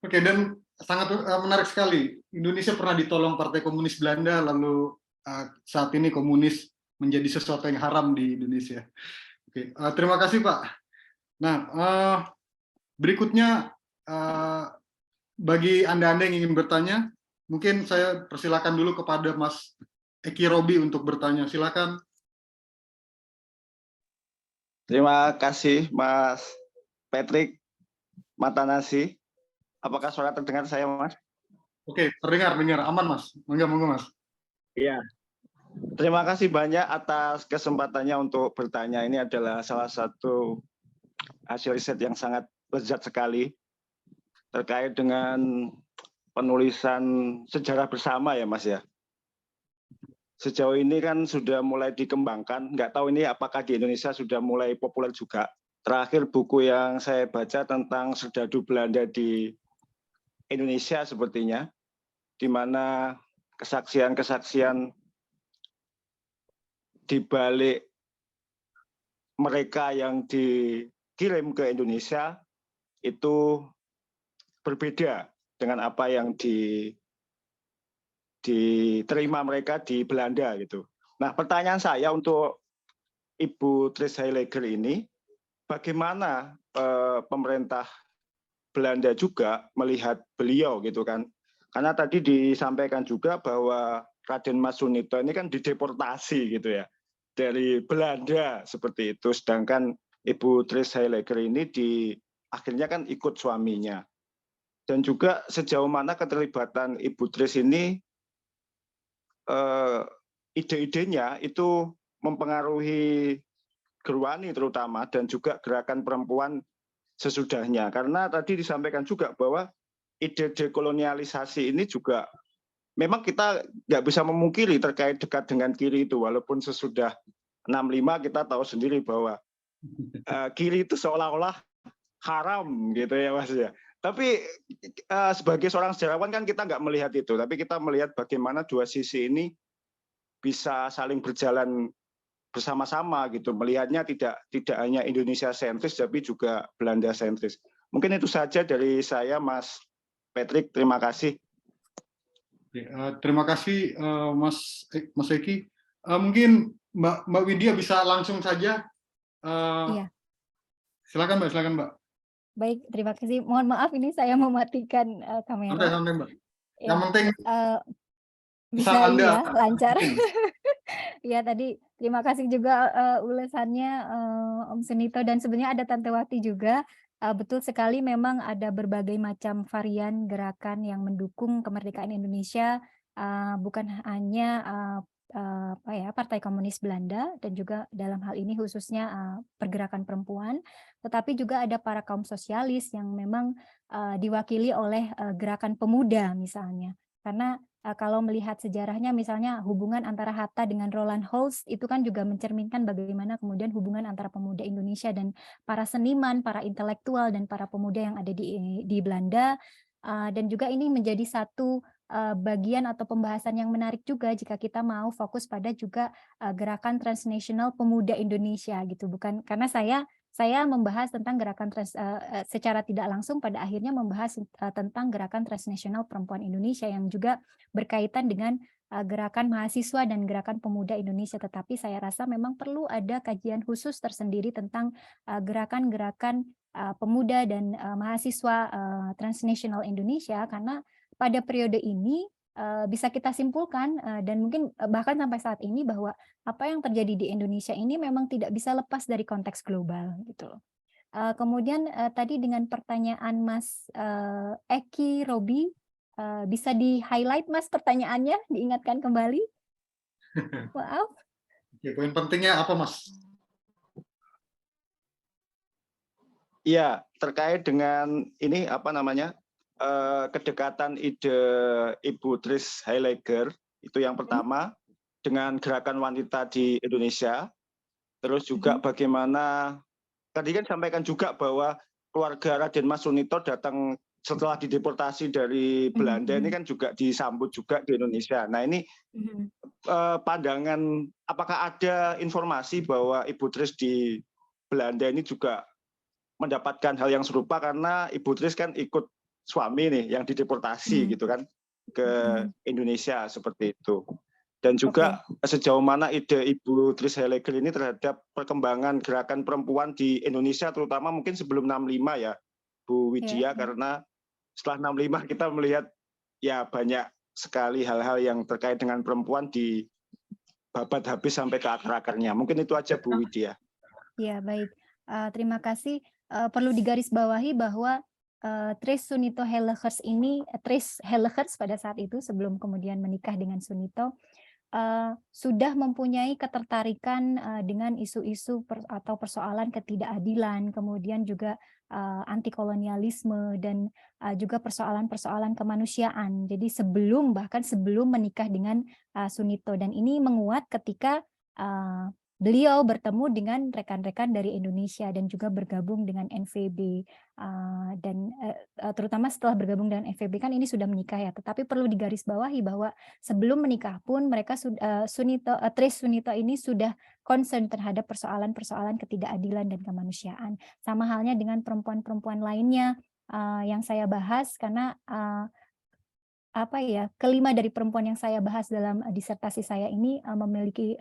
Oke, dan sangat menarik sekali. Indonesia pernah ditolong Partai Komunis Belanda, lalu saat ini komunis menjadi sesuatu yang haram di Indonesia. Oke, terima kasih Pak. Nah, berikutnya bagi Anda-Anda yang ingin bertanya, mungkin saya persilakan dulu kepada Mas Eki Robi untuk bertanya. Silakan. Terima kasih Mas Patrick Matanasi. Apakah suara terdengar saya, Mas? Oke, terdengar. Aman, Mas. Monggo, Mas. Iya. Terima kasih banyak atas kesempatannya untuk bertanya. Ini adalah salah satu hasil riset yang sangat lezat sekali terkait dengan penulisan sejarah bersama ya, Mas ya. Sejauh ini kan sudah mulai dikembangkan. Nggak tahu ini apakah di Indonesia sudah mulai populer juga. Terakhir buku yang saya baca tentang serdadu Belanda di Indonesia sepertinya, di mana kesaksian-kesaksian di balik mereka yang dikirim ke Indonesia itu berbeda dengan apa yang diterima mereka di Belanda gitu. Nah, pertanyaan saya untuk Ibu Tris Heiliger ini, bagaimana pemerintah Belanda juga melihat beliau gitu kan? Karena tadi disampaikan juga bahwa Raden Mas Sunito ini kan dideportasi gitu ya dari Belanda seperti itu, sedangkan Ibu Tris Heiliger ini akhirnya kan ikut suaminya. Dan juga sejauh mana keterlibatan Ibu Tris ini ide-idenya itu mempengaruhi Gerwani terutama dan juga gerakan perempuan sesudahnya. Karena tadi disampaikan juga bahwa ide dekolonialisasi ini juga memang kita nggak bisa memungkiri terkait dekat dengan kiri itu, walaupun sesudah 65 kita tahu sendiri bahwa kiri itu seolah-olah haram gitu ya Mas ya. Tapi sebagai seorang sejarawan kan kita nggak melihat itu, tapi kita melihat bagaimana dua sisi ini bisa saling berjalan bersama-sama gitu, melihatnya tidak hanya Indonesia sentris tapi juga Belanda sentris. Mungkin itu saja dari saya, Mas Patrick. Terima kasih. Terima kasih Mas Eki. Mungkin Mbak Widya bisa langsung saja. Iya. Silakan Mbak. Baik, terima kasih. Mohon maaf ini saya mematikan kamera. Santai Mbak. Yang penting bisa ya lancar. Ya tadi terima kasih juga ulasannya Om Sunito, dan sebenarnya ada Tante Wati juga. Betul sekali, memang ada berbagai macam varian gerakan yang mendukung kemerdekaan Indonesia, bukan hanya Partai Komunis Belanda dan juga dalam hal ini khususnya pergerakan perempuan, tetapi juga ada para kaum sosialis yang memang diwakili oleh gerakan pemuda misalnya. Karena kalau melihat sejarahnya misalnya hubungan antara Hatta dengan Roland Holst itu kan juga mencerminkan bagaimana kemudian hubungan antara pemuda Indonesia dan para seniman, para intelektual dan para pemuda yang ada di Belanda, dan juga ini menjadi satu bagian atau pembahasan yang menarik juga jika kita mau fokus pada juga gerakan transnasional pemuda Indonesia gitu, bukan karena saya membahas tentang gerakan secara tidak langsung pada akhirnya membahas tentang gerakan transnasional perempuan Indonesia yang juga berkaitan dengan gerakan mahasiswa dan gerakan pemuda Indonesia, tetapi saya rasa memang perlu ada kajian khusus tersendiri tentang gerakan-gerakan pemuda dan mahasiswa transnasional Indonesia, karena pada periode ini bisa kita simpulkan dan mungkin bahkan sampai saat ini bahwa apa yang terjadi di Indonesia ini memang tidak bisa lepas dari konteks global gitu loh. Kemudian tadi dengan pertanyaan Mas Eki Robi, bisa di-highlight Mas pertanyaannya, diingatkan kembali. Maaf. Oke, poin pentingnya apa, Mas? Iya, terkait dengan ini apa namanya kedekatan ide Ibu Tris Heileger itu yang pertama dengan gerakan wanita di Indonesia, terus juga bagaimana tadi kan sampaikan juga bahwa keluarga Raden Mas Sunito datang setelah dideportasi dari Belanda ini kan juga disambut juga di Indonesia. Nah ini pandangan, apakah ada informasi bahwa Ibu Tris di Belanda ini juga mendapatkan hal yang serupa karena Ibu Tris kan ikut suami nih yang dideportasi gitu kan ke Indonesia seperti itu. Dan juga sejauh mana ide Ibu Tris Heileger ini terhadap perkembangan gerakan perempuan di Indonesia terutama mungkin sebelum 65 ya Bu Widya, karena setelah 65 kita melihat ya banyak sekali hal-hal yang terkait dengan perempuan di babat habis sampai ke akar-akarnya. Mungkin itu aja Bu Widya. Ya, baik. Terima kasih. Perlu digarisbawahi bahwa Tris Sunito Heilegers ini, Tris Heilegers pada saat itu sebelum kemudian menikah dengan Sunito, sudah mempunyai ketertarikan dengan isu-isu atau persoalan ketidakadilan, kemudian juga anti kolonialisme dan juga persoalan-persoalan kemanusiaan. Jadi bahkan sebelum menikah dengan Sunito, dan ini menguat ketika beliau bertemu dengan rekan-rekan dari Indonesia dan juga bergabung dengan NVB, dan terutama setelah bergabung dengan NVB kan ini sudah menikah ya, tetapi perlu digarisbawahi bahwa sebelum menikah pun mereka Tris Sunito ini sudah concern terhadap persoalan-persoalan ketidakadilan dan kemanusiaan. Sama halnya dengan perempuan-perempuan lainnya yang saya bahas, karena kelima dari perempuan yang saya bahas dalam disertasi saya ini memiliki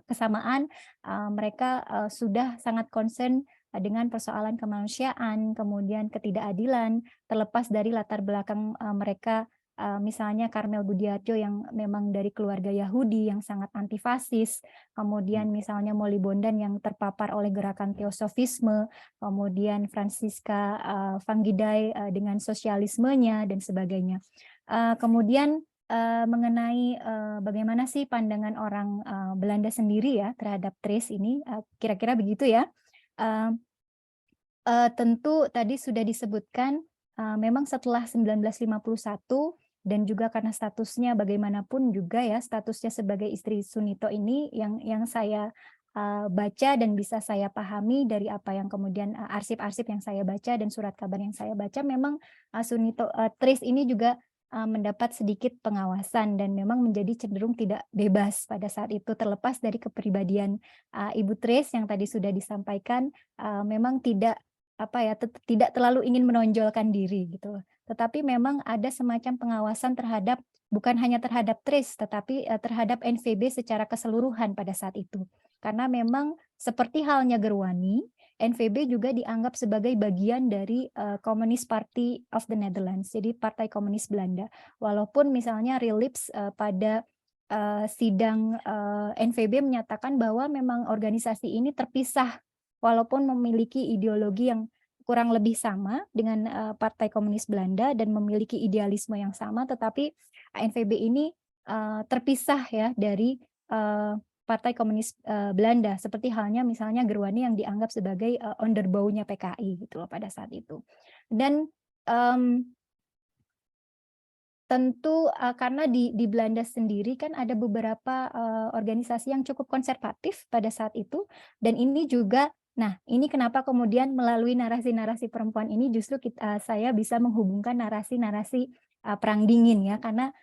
kesamaan. Mereka sudah sangat concern dengan persoalan kemanusiaan, kemudian ketidakadilan, terlepas dari latar belakang mereka. Misalnya Karmel Budiarjo yang memang dari keluarga Yahudi yang sangat antifasis, kemudian misalnya Molly Bondan yang terpapar oleh gerakan teosofisme, kemudian Francisca Vangidae dengan sosialismenya dan sebagainya. Kemudian mengenai bagaimana sih pandangan orang Belanda sendiri ya terhadap Tris ini, kira-kira begitu ya. Tentu tadi sudah disebutkan memang setelah 1951 dan juga karena statusnya bagaimanapun juga ya, statusnya sebagai istri Sunito ini yang saya baca dan bisa saya pahami dari apa yang kemudian arsip-arsip yang saya baca dan surat kabar yang saya baca, memang Tris ini juga mendapat sedikit pengawasan dan memang menjadi cenderung tidak bebas pada saat itu, terlepas dari kepribadian Ibu Tris yang tadi sudah disampaikan, memang tidak tidak terlalu ingin menonjolkan diri gitu. Tetapi memang ada semacam pengawasan terhadap, bukan hanya terhadap Tris, tetapi terhadap NVB secara keseluruhan pada saat itu. Karena memang seperti halnya Gerwani, NVB juga dianggap sebagai bagian dari Communist Party of the Netherlands, jadi Partai Komunis Belanda. Walaupun misalnya Relips pada sidang NVB menyatakan bahwa memang organisasi ini terpisah, walaupun memiliki ideologi yang kurang lebih sama dengan Partai Komunis Belanda dan memiliki idealisme yang sama, tetapi NVB ini terpisah ya dari Partai Komunis Belanda, seperti halnya misalnya Gerwani yang dianggap sebagai onderbouwnya PKI gitu loh pada saat itu. Dan tentu karena di Belanda sendiri kan ada beberapa organisasi yang cukup konservatif pada saat itu, dan ini juga, nah ini kenapa kemudian melalui narasi-narasi perempuan ini justru saya bisa menghubungkan narasi-narasi perang dingin ya, karena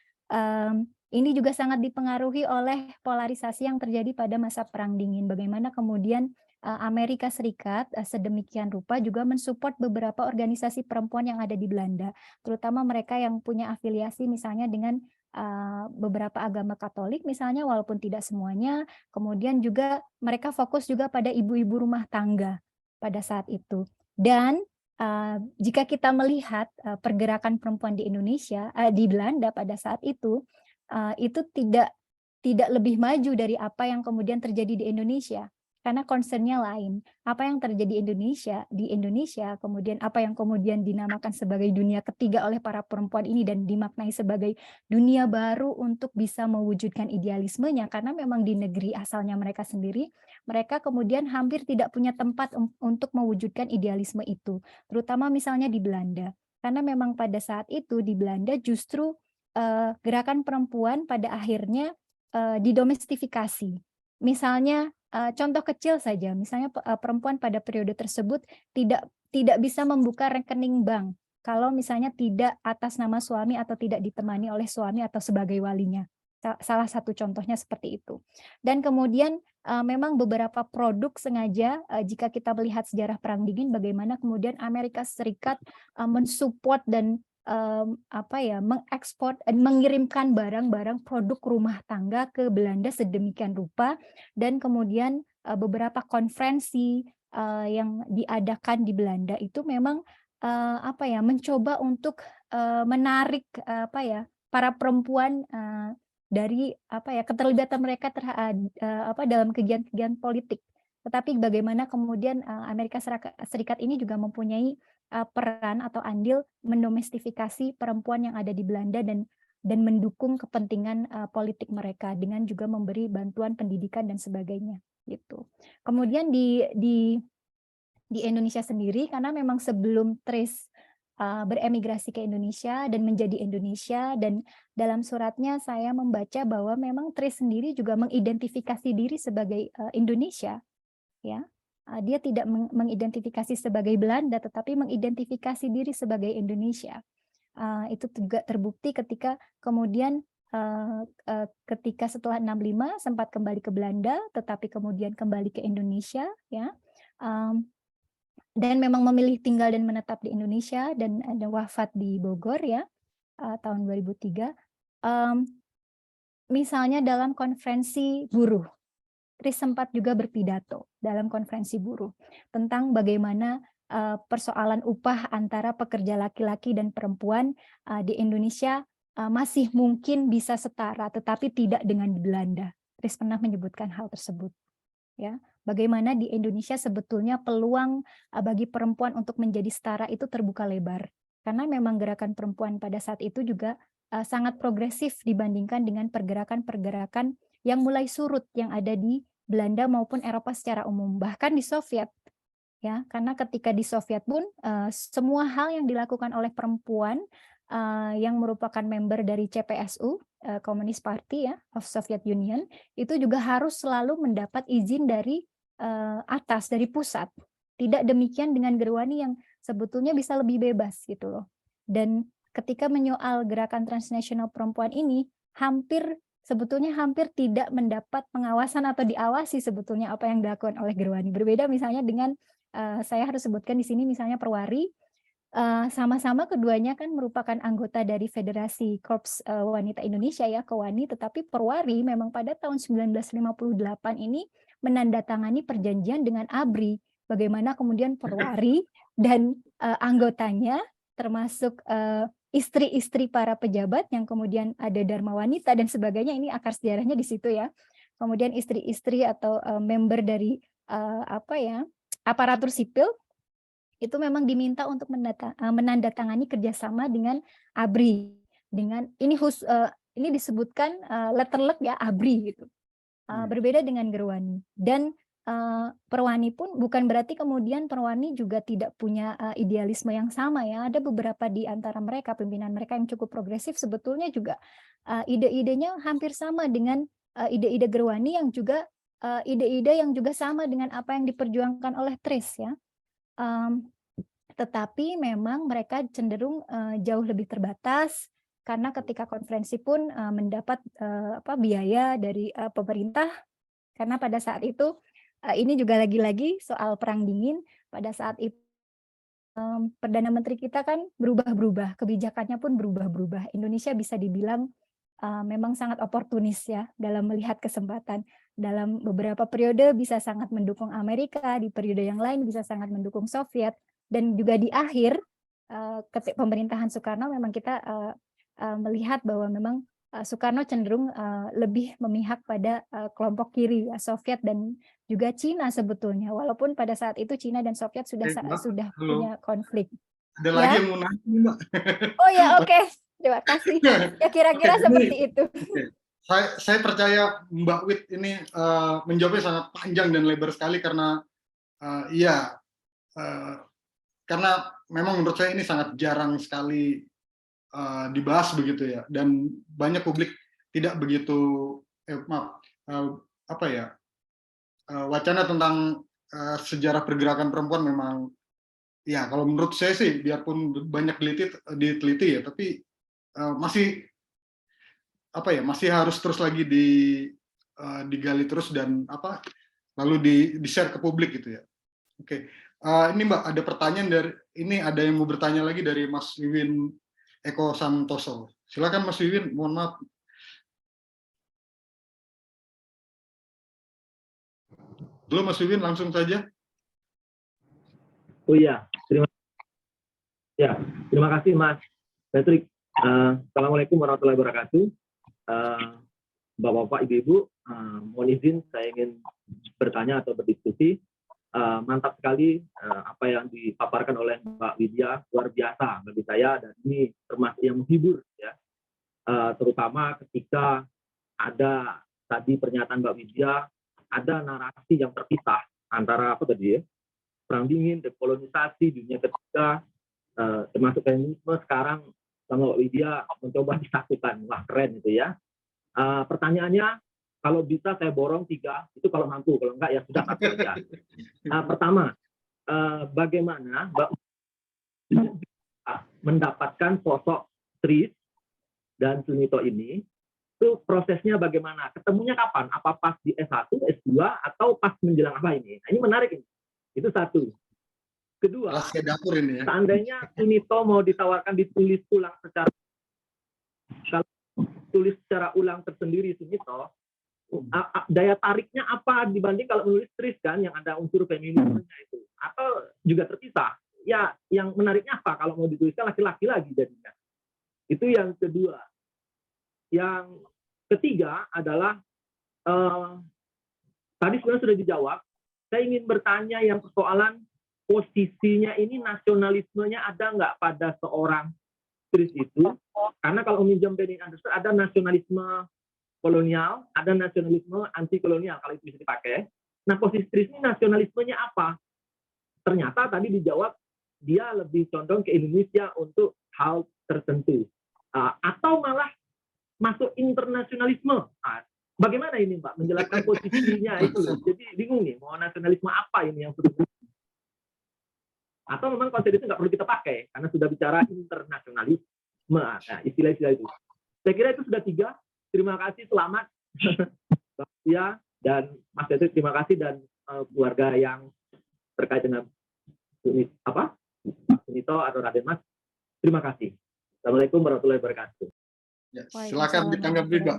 ini juga sangat dipengaruhi oleh polarisasi yang terjadi pada masa Perang Dingin. Bagaimana kemudian Amerika Serikat sedemikian rupa juga mensupport beberapa organisasi perempuan yang ada di Belanda, terutama mereka yang punya afiliasi misalnya dengan beberapa agama Katolik misalnya, walaupun tidak semuanya. Kemudian juga mereka fokus juga pada ibu-ibu rumah tangga pada saat itu. Dan jika kita melihat pergerakan perempuan di Indonesia, di Belanda pada saat itu tidak lebih maju dari apa yang kemudian terjadi di Indonesia. Karena concern-nya lain. Apa yang terjadi di Indonesia, kemudian apa yang kemudian dinamakan sebagai dunia ketiga oleh para perempuan ini dan dimaknai sebagai dunia baru untuk bisa mewujudkan idealismenya, karena memang di negeri asalnya mereka sendiri, mereka kemudian hampir tidak punya tempat untuk mewujudkan idealisme itu, terutama misalnya di Belanda. Karena memang pada saat itu di Belanda justru gerakan perempuan pada akhirnya didomestifikasi. Misalnya contoh kecil saja, misalnya perempuan pada periode tersebut tidak bisa membuka rekening bank kalau misalnya tidak atas nama suami atau tidak ditemani oleh suami atau sebagai walinya. Salah satu contohnya seperti itu. Dan kemudian memang beberapa produk sengaja, jika kita melihat sejarah Perang Dingin, bagaimana kemudian Amerika Serikat mensupport dan mengekspor dan mengirimkan barang-barang produk rumah tangga ke Belanda sedemikian rupa, dan kemudian beberapa konferensi yang diadakan di Belanda itu memang mencoba untuk menarik para perempuan dari keterlibatan mereka dalam kegiatan politik. Tetapi bagaimana kemudian Amerika Serikat ini juga mempunyai peran atau andil mendomestifikasi perempuan yang ada di Belanda dan mendukung kepentingan politik mereka dengan juga memberi bantuan pendidikan dan sebagainya gitu. Kemudian di Indonesia sendiri, karena memang sebelum Tris beremigrasi ke Indonesia dan menjadi Indonesia, dan dalam suratnya saya membaca bahwa memang Tris sendiri juga mengidentifikasi diri sebagai Indonesia, ya. Dia tidak mengidentifikasi sebagai Belanda, tetapi mengidentifikasi diri sebagai Indonesia. Itu juga terbukti ketika kemudian ketika setelah 65 sempat kembali ke Belanda, tetapi kemudian kembali ke Indonesia, ya, dan memang memilih tinggal dan menetap di Indonesia dan ada wafat di Bogor, ya, tahun 2003. Misalnya dalam konferensi buruh, Tris sempat juga berpidato dalam konferensi buruh tentang bagaimana persoalan upah antara pekerja laki-laki dan perempuan di Indonesia masih mungkin bisa setara, tetapi tidak dengan di Belanda. Tris pernah menyebutkan hal tersebut. Ya, bagaimana di Indonesia sebetulnya peluang bagi perempuan untuk menjadi setara itu terbuka lebar. Karena memang gerakan perempuan pada saat itu juga sangat progresif dibandingkan dengan pergerakan-pergerakan yang mulai surut yang ada di Belanda maupun Eropa secara umum, bahkan di Soviet, ya, karena ketika di Soviet pun semua hal yang dilakukan oleh perempuan yang merupakan member dari CPSU, Communist Party, ya, of Soviet Union, itu juga harus selalu mendapat izin dari atas, dari pusat. Tidak demikian dengan Gerwani yang sebetulnya bisa lebih bebas gitu loh. Dan ketika menyoal gerakan transnasional perempuan ini, sebetulnya hampir tidak mendapat pengawasan atau diawasi sebetulnya apa yang dilakukan oleh Gerwani. Berbeda misalnya dengan, saya harus sebutkan di sini misalnya Perwari, sama-sama keduanya kan merupakan anggota dari Federasi Korps Wanita Indonesia, ya, Kewani, tetapi Perwari memang pada tahun 1958 ini menandatangani perjanjian dengan ABRI, bagaimana kemudian Perwari dan anggotanya termasuk istri-istri para pejabat yang kemudian ada Dharma Wanita dan sebagainya, ini akar sejarahnya di situ, ya. Kemudian istri-istri atau member dari aparatur sipil itu memang diminta untuk menandatangani kerjasama dengan ABRI. Dengan ini disebutkan letter luck, ya, ABRI gitu. Berbeda dengan Gerwani. Dan Perwani pun bukan berarti kemudian Perwani juga tidak punya idealisme yang sama, ya. Ada beberapa di antara mereka, pimpinan mereka yang cukup progresif sebetulnya juga ide-idenya hampir sama dengan ide-ide Gerwani yang juga ide-ide yang juga sama dengan apa yang diperjuangkan oleh Tris, ya. Tetapi memang mereka cenderung jauh lebih terbatas karena ketika konferensi pun mendapat biaya dari pemerintah, karena pada saat itu ini juga lagi-lagi soal Perang Dingin. Pada saat itu Perdana Menteri kita kan berubah-berubah, kebijakannya pun berubah-berubah. Indonesia bisa dibilang memang sangat oportunis, ya, dalam melihat kesempatan. Dalam beberapa periode bisa sangat mendukung Amerika, di periode yang lain bisa sangat mendukung Soviet. Dan juga di akhir pemerintahan Soekarno memang kita melihat bahwa memang Soekarno cenderung lebih memihak pada kelompok kiri, Soviet dan juga Cina sebetulnya. Walaupun pada saat itu Cina dan Soviet sudah Halo. punya konflik. Ada Ya? lagi yang mau nanya, Mbak. Oh ya, oke. Terima kasih. Ya kira-kira seperti itu. Saya percaya Mbak Wit ini menjawabnya sangat panjang dan lebar sekali karena karena memang menurut saya ini sangat jarang sekali dibahas begitu ya, dan banyak publik tidak begitu wacana tentang sejarah pergerakan perempuan memang ya, kalau menurut saya sih biarpun banyak diteliti ya, tapi masih harus terus lagi digali terus dan lalu di-share ke publik gitu ya. Oke. Ini Mbak, ada pertanyaan ada yang mau bertanya lagi dari Mas Wiwin Eko Santoso. Silakan Mas Wiwin, mohon maaf. Belum Mas Wiwin, langsung saja. Oh iya, terima kasih Mas Patrick. Assalamualaikum warahmatullahi wabarakatuh. Bapak-bapak, ibu-ibu, mohon izin saya ingin bertanya atau berdiskusi. Mantap sekali apa yang dipaparkan oleh Mbak Widya, luar biasa bagi saya, dan ini termasuk yang menghibur ya, terutama ketika ada tadi pernyataan Mbak Widya, ada narasi yang terpisah antara perang dingin, dekolonisasi, dunia ketiga, termasuk feminisme. Sekarang Mbak Widya mencoba disatukan. Wah, keren itu ya. Pertanyaannya, kalau bisa saya borong 3, itu kalau mampu, kalau enggak ya sudah 1 aja. Pertama, bagaimana Mbak mendapatkan sosok Tris dan Sunito ini, itu prosesnya bagaimana? Ketemunya kapan? Apa pas di S1, S2, atau pas menjelang apa ini? Nah, ini menarik ini. Itu 1. Kedua, dapur ini ya. Seandainya Sunito mau ditawarkan ditulis ulang secara ulang tersendiri Sunito, daya tariknya apa dibanding kalau menulis Tris kan yang ada unsur feminismenya itu, atau juga terpisah? Ya, yang menariknya apa kalau mau dituliskan laki-laki lagi jadinya? Itu yang kedua. Yang ketiga adalah tadi sebenarnya sudah dijawab. Saya ingin bertanya yang persoalan posisinya ini, nasionalismenya ada nggak pada seorang Tris itu? Karena kalau meminjam Benny Anderson, ada nasionalisme kolonial, ada nasionalisme anti kolonial kalau itu bisa dipakai. Nah, posisi Tris ini nasionalismenya apa? Ternyata tadi dijawab dia lebih condong ke Indonesia untuk hal tertentu, atau malah masuk internasionalisme. Bagaimana ini Mbak menjelaskan posisinya itu? Jadi bingung nih, mau nasionalisme apa ini yang perlu? Atau memang konsep itu nggak perlu kita pakai karena sudah bicara internasionalisme. Nah, istilah-istilah itu. Saya kira itu sudah 3. Terima kasih, selamat Mbak Tia dan Mas Patrick, terima kasih, dan keluarga yang terkait dengan Sunito atau Raden Mas, terima kasih. Assalamualaikum warahmatullahi wabarakatuh. Ya, silakan ditanggapi Mbak.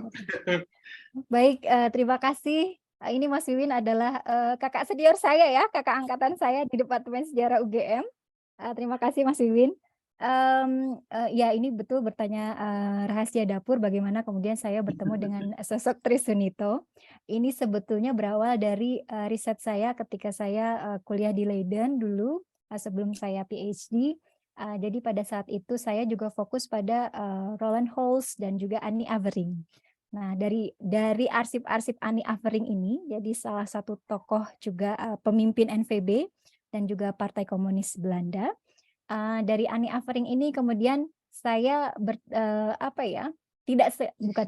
Baik, terima kasih. Ini Mas Wiwin adalah kakak senior saya ya, kakak angkatan saya di Departemen Sejarah UGM. Terima kasih Mas Wiwin. Ya, ini betul bertanya rahasia dapur bagaimana kemudian saya bertemu dengan sosok Tris Sunito. Ini sebetulnya berawal dari riset saya ketika saya kuliah di Leiden dulu, sebelum saya PhD. Jadi pada saat itu saya juga fokus pada Roland Holst dan juga Annie Avering. Nah, dari arsip-arsip Annie Avering ini, jadi salah satu tokoh juga pemimpin NVB dan juga Partai Komunis Belanda. Dari Annie Avering ini kemudian saya bukan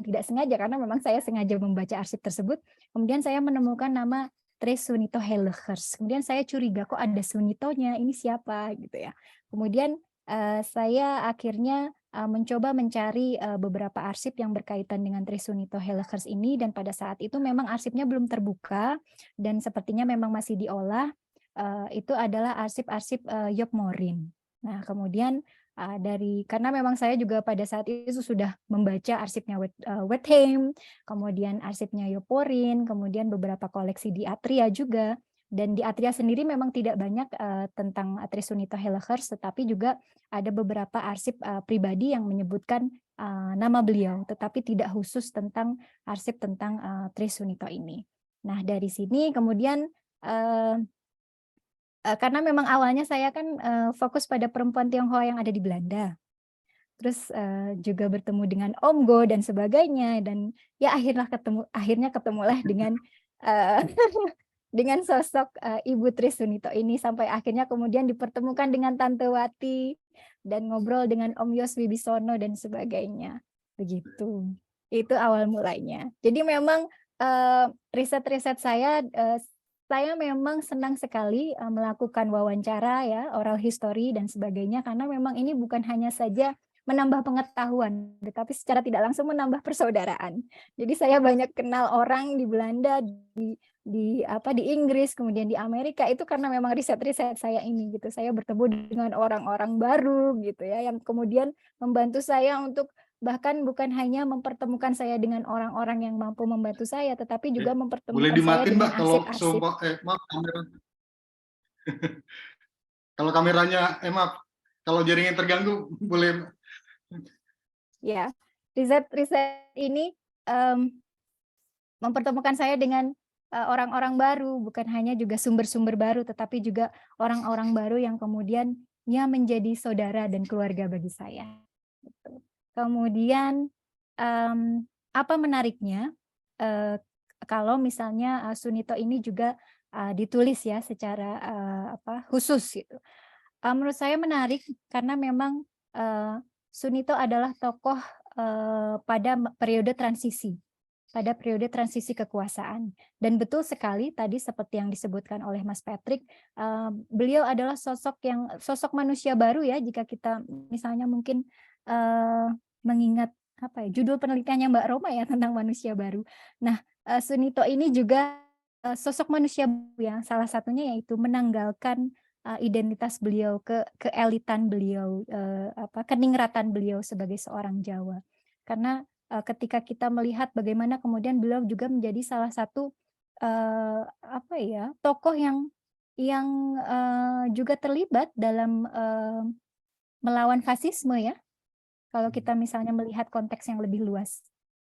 tidak sengaja, karena memang saya sengaja membaca arsip tersebut. Kemudian saya menemukan nama Tris Sunito Hellegers. Kemudian saya curiga kok ada Sunitonya, ini siapa gitu ya. Kemudian saya akhirnya mencoba mencari beberapa arsip yang berkaitan dengan Tris Sunito Hellegers ini, dan pada saat itu memang arsipnya belum terbuka dan sepertinya memang masih diolah. Itu adalah arsip-arsip Job Morin. Nah, kemudian karena memang saya juga pada saat itu sudah membaca arsipnya Wertheim, kemudian arsipnya Job Morin, kemudian beberapa koleksi di Atria juga, Dan di Atria sendiri memang tidak banyak tentang Trisunito Hellegers, tetapi juga ada beberapa arsip pribadi yang menyebutkan nama beliau, tetapi tidak khusus tentang arsip tentang Trisunito ini. Nah, dari sini kemudian karena memang awalnya saya kan fokus pada perempuan Tionghoa yang ada di Belanda. Terus juga bertemu dengan Om Go dan sebagainya, dan ya akhirnya ketemulah dengan dengan sosok Ibu Trisunito ini, sampai akhirnya kemudian dipertemukan dengan Tante Wati dan ngobrol dengan Om Yos Wibisono dan sebagainya. Begitu. Itu awal mulainya. Jadi memang riset-riset saya memang senang sekali melakukan wawancara ya, oral history dan sebagainya, karena memang ini bukan hanya saja menambah pengetahuan, tetapi secara tidak langsung menambah persaudaraan. Jadi saya banyak kenal orang di Belanda, di Inggris, kemudian di Amerika, itu karena memang riset-riset saya ini gitu. Saya bertemu dengan orang-orang baru gitu ya, yang kemudian membantu saya untuk bahkan bukan hanya mempertemukan saya dengan orang-orang yang mampu membantu saya, tetapi juga mempertemukan boleh saya dimatiin dengan Mbak kalau arsip-arsip. maaf kamera. Kalau kameranya maaf, kalau jaringan terganggu boleh. Ya, riset-riset ini mempertemukan saya dengan orang-orang baru, bukan hanya juga sumber-sumber baru, tetapi juga orang-orang baru yang kemudian ya menjadi saudara dan keluarga bagi saya. Gitu. Kemudian apa menariknya kalau misalnya Sunito ini juga ditulis ya secara khusus gitu. Menurut saya menarik karena memang Sunito adalah tokoh pada periode transisi. Pada periode transisi kekuasaan. Dan betul sekali tadi seperti yang disebutkan oleh Mas Patrick, beliau adalah sosok manusia baru ya, jika kita misalnya mungkin mengingat judul penelitiannya Mbak Roma ya tentang manusia baru. Nah, Sunito ini juga sosok manusia baru yang salah satunya yaitu menanggalkan identitas beliau, keelitan beliau, keningratan beliau sebagai seorang Jawa. Karena ketika kita melihat bagaimana kemudian beliau juga menjadi salah satu tokoh yang juga terlibat dalam melawan fasisme ya, kalau kita misalnya melihat konteks yang lebih luas.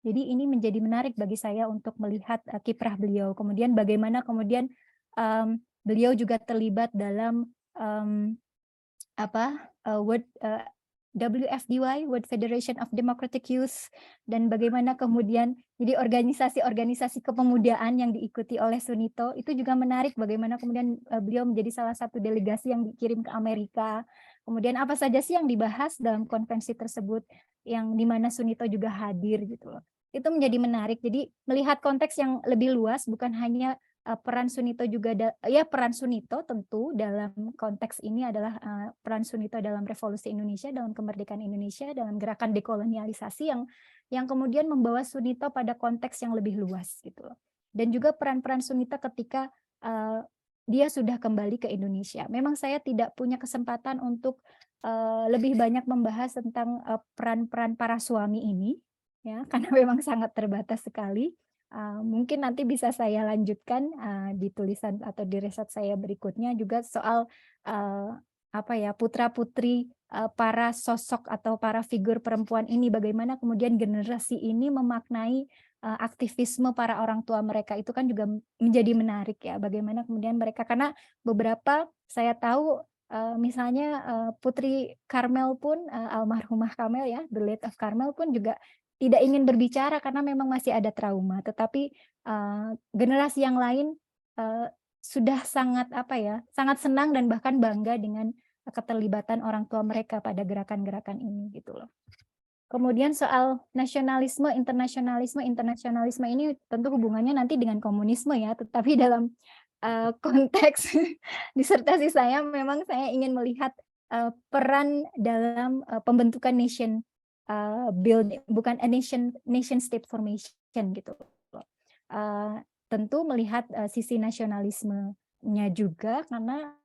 Jadi ini menjadi menarik bagi saya untuk melihat kiprah beliau, kemudian bagaimana kemudian beliau juga terlibat dalam WFDY, World Federation of Democratic Youth, dan bagaimana kemudian jadi organisasi-organisasi kepemudaan yang diikuti oleh Sunito, itu juga menarik bagaimana kemudian beliau menjadi salah satu delegasi yang dikirim ke Amerika. Kemudian apa saja sih yang dibahas dalam konvensi tersebut, yang dimana Sunito juga hadir gitu loh. Itu menjadi menarik, jadi melihat konteks yang lebih luas, bukan hanya peran Sunito juga peran Sunito tentu dalam konteks ini adalah peran Sunito dalam revolusi Indonesia, dalam kemerdekaan Indonesia, dalam gerakan dekolonialisasi yang kemudian membawa Sunito pada konteks yang lebih luas gitu loh. Dan juga peran-peran Sunito ketika dia sudah kembali ke Indonesia. Memang saya tidak punya kesempatan untuk lebih banyak membahas tentang peran-peran para suami ini ya, karena memang sangat terbatas sekali. Mungkin nanti bisa saya lanjutkan di tulisan atau di riset saya berikutnya juga soal putra-putri para sosok atau para figur perempuan ini, bagaimana kemudian generasi ini memaknai aktivisme para orang tua mereka, itu kan juga menjadi menarik ya, bagaimana kemudian mereka, karena beberapa saya tahu misalnya Putri Karmel pun, almarhumah Karmel ya, the late of Karmel pun juga tidak ingin berbicara karena memang masih ada trauma, tetapi generasi yang lain sudah sangat sangat senang dan bahkan bangga dengan keterlibatan orang tua mereka pada gerakan-gerakan ini gitu loh. Kemudian soal nasionalisme, internasionalisme ini tentu hubungannya nanti dengan komunisme ya, tetapi dalam konteks disertasi saya memang saya ingin melihat peran dalam pembentukan nation building, bukan a nation state formation gitu. Tentu melihat sisi nasionalismenya juga, karena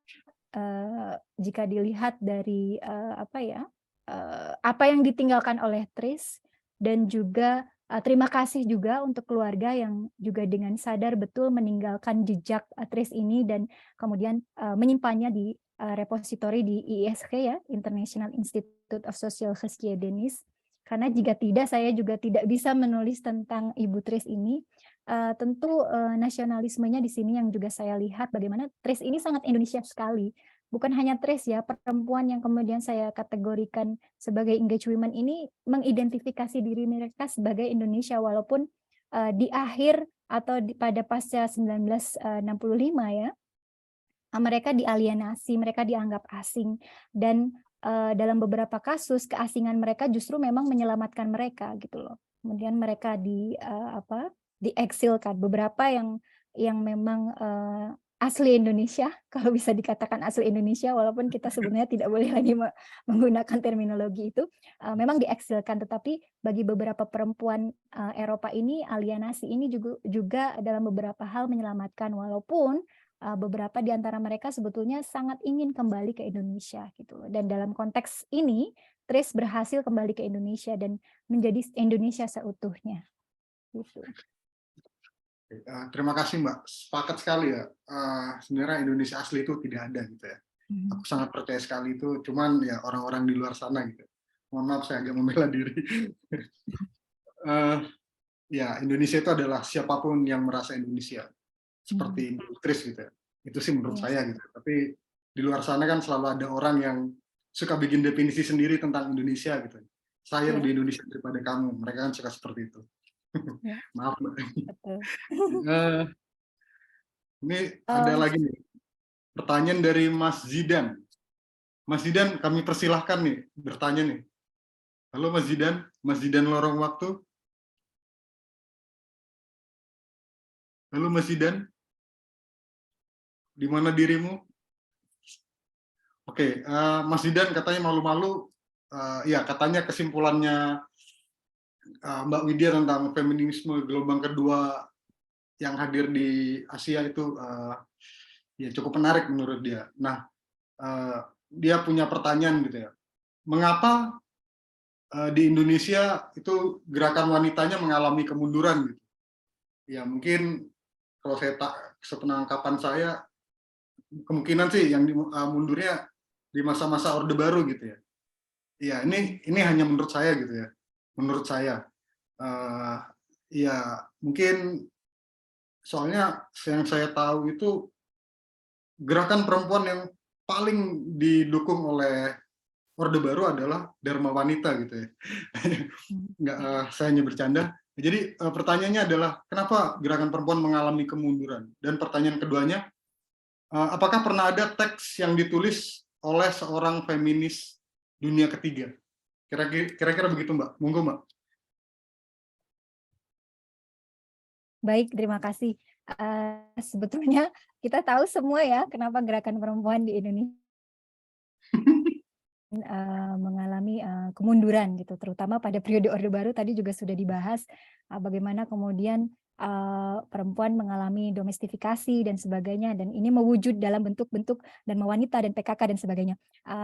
jika dilihat dari apa yang ditinggalkan oleh Tris dan juga terima kasih juga untuk keluarga yang juga dengan sadar betul meninggalkan jejak Tris ini dan kemudian menyimpannya di repositori di IISG ya, International Institute of Social Geschiedenisch. Karena jika tidak, saya juga tidak bisa menulis tentang Ibu Tris ini. Tentu nasionalismenya di sini yang juga saya lihat bagaimana Tris ini sangat Indonesia sekali. Bukan hanya Tris ya, perempuan yang kemudian saya kategorikan sebagai engaged women ini mengidentifikasi diri mereka sebagai Indonesia walaupun di akhir atau pada pasca 1965 ya, mereka dialienasi, mereka dianggap asing dan dalam beberapa kasus keasingan mereka justru memang menyelamatkan mereka gitu loh. Kemudian mereka dieksilkan. Beberapa yang memang asli Indonesia, kalau bisa dikatakan asli Indonesia, walaupun kita sebenarnya tidak boleh lagi menggunakan terminologi itu, memang dieksilkan. Tetapi bagi beberapa perempuan Eropa ini, alienasi ini juga dalam beberapa hal menyelamatkan, walaupun beberapa di antara mereka sebetulnya sangat ingin kembali ke Indonesia gitu. Dan dalam konteks ini, Tris berhasil kembali ke Indonesia dan menjadi Indonesia seutuhnya. Gitu. Terima kasih Mbak, sepakat sekali ya. Sebenarnya Indonesia asli itu tidak ada gitu ya. Aku sangat percaya sekali itu, cuman ya orang-orang di luar sana gitu. Mohon maaf saya agak membela diri. Ya Indonesia itu adalah siapapun yang merasa Indonesia, seperti Ibu Tris gitu ya. Itu sih menurut saya gitu. Tapi di luar sana kan selalu ada orang yang suka bikin definisi sendiri tentang Indonesia gitu. Saya lebih Indonesia daripada kamu. Mereka kan suka seperti itu. Ya. Maaf Mbak. Betul. Ini ada lagi nih pertanyaan dari Mas Zidan. Mas Zidan, kami persilahkan nih bertanya nih. Halo Mas Zidan lorong waktu. Halo Mas Zidan, di mana dirimu? Oke, Mas Zidan katanya malu-malu. Ya katanya kesimpulannya Mbak Widya tentang feminisme gelombang kedua yang hadir di Asia itu ya cukup menarik menurut dia. Nah, dia punya pertanyaan gitu ya. Mengapa di Indonesia itu gerakan wanitanya mengalami kemunduran gitu? Ya mungkin kalau sepenangkapan saya kemungkinan sih yang mundurnya di masa-masa Orde Baru gitu ya. Ya ini hanya menurut saya gitu ya. Menurut saya. Ya mungkin soalnya yang saya tahu itu gerakan perempuan yang paling didukung oleh Orde Baru adalah Dharma Wanita gitu ya. Nggak, saya hanya bercanda. Jadi pertanyaannya adalah kenapa gerakan perempuan mengalami kemunduran? Dan pertanyaan keduanya, apakah pernah ada teks yang ditulis oleh seorang feminis dunia ketiga? Kira-kira begitu Mbak. Monggo Mbak. Baik, terima kasih. Sebetulnya kita tahu semua ya kenapa gerakan perempuan di Indonesia mengalami kemunduran gitu, terutama pada periode Orde Baru tadi juga sudah dibahas bagaimana kemudian perempuan mengalami domestifikasi dan sebagainya, dan ini mewujud dalam bentuk-bentuk Dharma Wanita dan PKK dan sebagainya.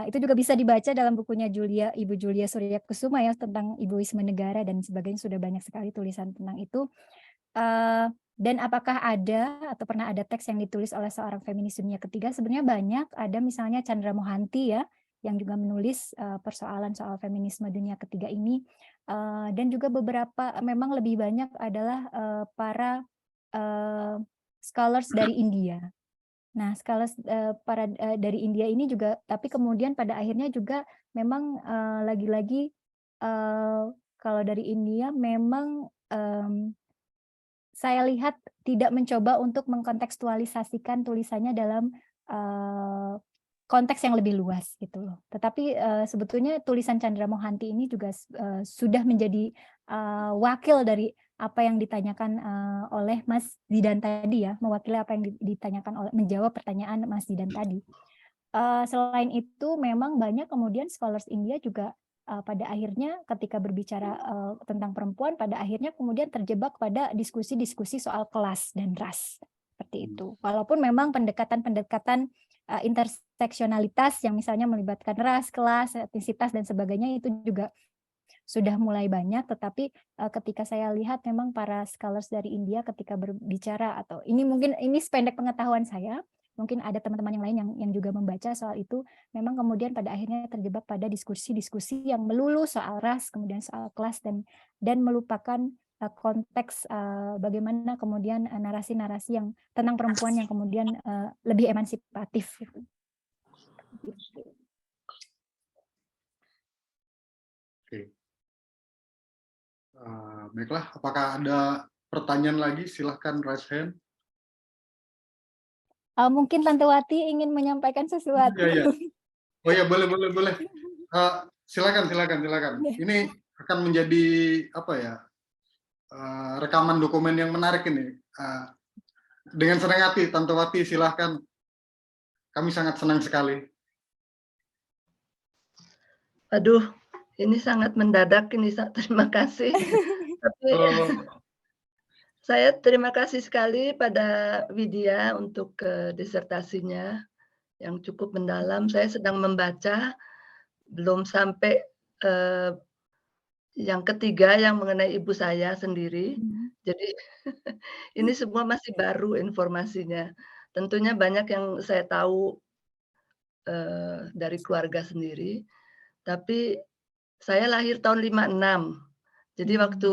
Itu juga bisa dibaca dalam bukunya Ibu Julia Suryakusuma ya tentang Ibuisme Negara dan sebagainya, sudah banyak sekali tulisan tentang itu. Dan apakah ada atau pernah ada teks yang ditulis oleh seorang feminis dunia ketiga? Sebenarnya banyak, ada misalnya Chandra Mohanty ya, yang juga menulis persoalan soal feminisme dunia ketiga ini, dan juga beberapa memang lebih banyak adalah para scholars dari India. Nah, scholars dari India ini juga, tapi kemudian pada akhirnya juga memang lagi-lagi kalau dari India memang saya lihat tidak mencoba untuk mengkontekstualisasikan tulisannya dalam konteks yang lebih luas gitu loh. Tetapi sebetulnya tulisan Chandra Mohanty ini juga sudah menjadi wakil dari apa yang ditanyakan oleh Mas Zidan tadi ya, mewakili apa yang ditanyakan menjawab pertanyaan Mas Zidan tadi. Selain itu memang banyak kemudian scholars India juga pada akhirnya ketika berbicara tentang perempuan, pada akhirnya kemudian terjebak pada diskusi-diskusi soal kelas dan ras seperti itu. Walaupun memang pendekatan-pendekatan interseksionalitas yang misalnya melibatkan ras, kelas, etnisitas dan sebagainya itu juga sudah mulai banyak, tetapi ketika saya lihat memang para scholars dari India ketika berbicara, atau ini mungkin ini sependek pengetahuan saya, mungkin ada teman-teman yang lain yang juga membaca soal itu, memang kemudian pada akhirnya terjebak pada diskusi-diskusi yang melulu soal ras, kemudian soal kelas, dan melupakan konteks bagaimana kemudian narasi-narasi yang tentang perempuan yang kemudian lebih emansipatif. Oke. Baiklah, apakah ada pertanyaan lagi? Silahkan raise hand. Mungkin Tante Wati ingin menyampaikan sesuatu. Iya. Oh ya, boleh. Silakan. Ini akan menjadi apa ya? Rekaman dokumen yang menarik ini. Dengan senang hati, Tante Wati, silahkan. Kami sangat senang sekali. Aduh, ini sangat mendadak ini. Terima kasih. Tapi saya terima kasih sekali pada Widya untuk disertasinya yang cukup mendalam. Saya sedang membaca, belum sampai yang ketiga yang mengenai ibu saya sendiri. Jadi ini semua masih baru informasinya. Tentunya banyak yang saya tahu dari keluarga sendiri, tapi saya lahir tahun 56. Jadi waktu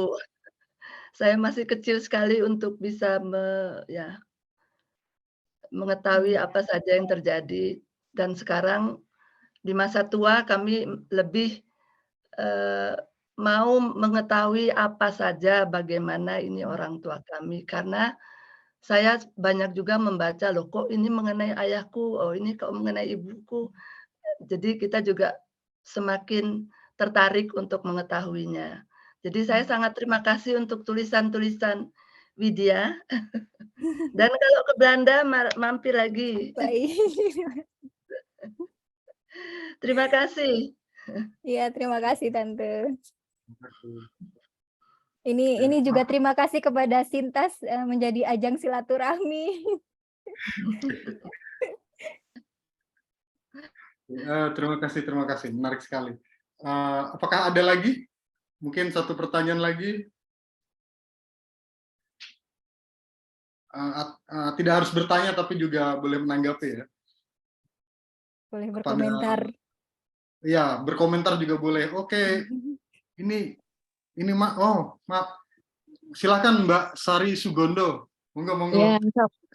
saya masih kecil sekali untuk bisa mengetahui apa saja yang terjadi. Dan sekarang di masa tua kami lebih mau mengetahui apa saja bagaimana ini orang tua kami, karena saya banyak juga membaca, loh kok ini mengenai ayahku, oh ini kok mengenai ibuku. Jadi kita juga semakin tertarik untuk mengetahuinya. Jadi saya sangat terima kasih untuk tulisan-tulisan Widya. Dan kalau ke Belanda mampir lagi. Baik. Terima kasih. Iya, terima kasih Tante. Ini juga terima kasih kepada Sintas menjadi ajang silaturahmi. Terima kasih. Menarik sekali. Apakah ada lagi? Mungkin satu pertanyaan lagi. Tidak harus bertanya, tapi juga boleh menanggapi ya. Boleh berkomentar. Ya, berkomentar juga boleh. Oke, ini maaf. Silakan Mbak Sari Sugondo. Monggo. Ya,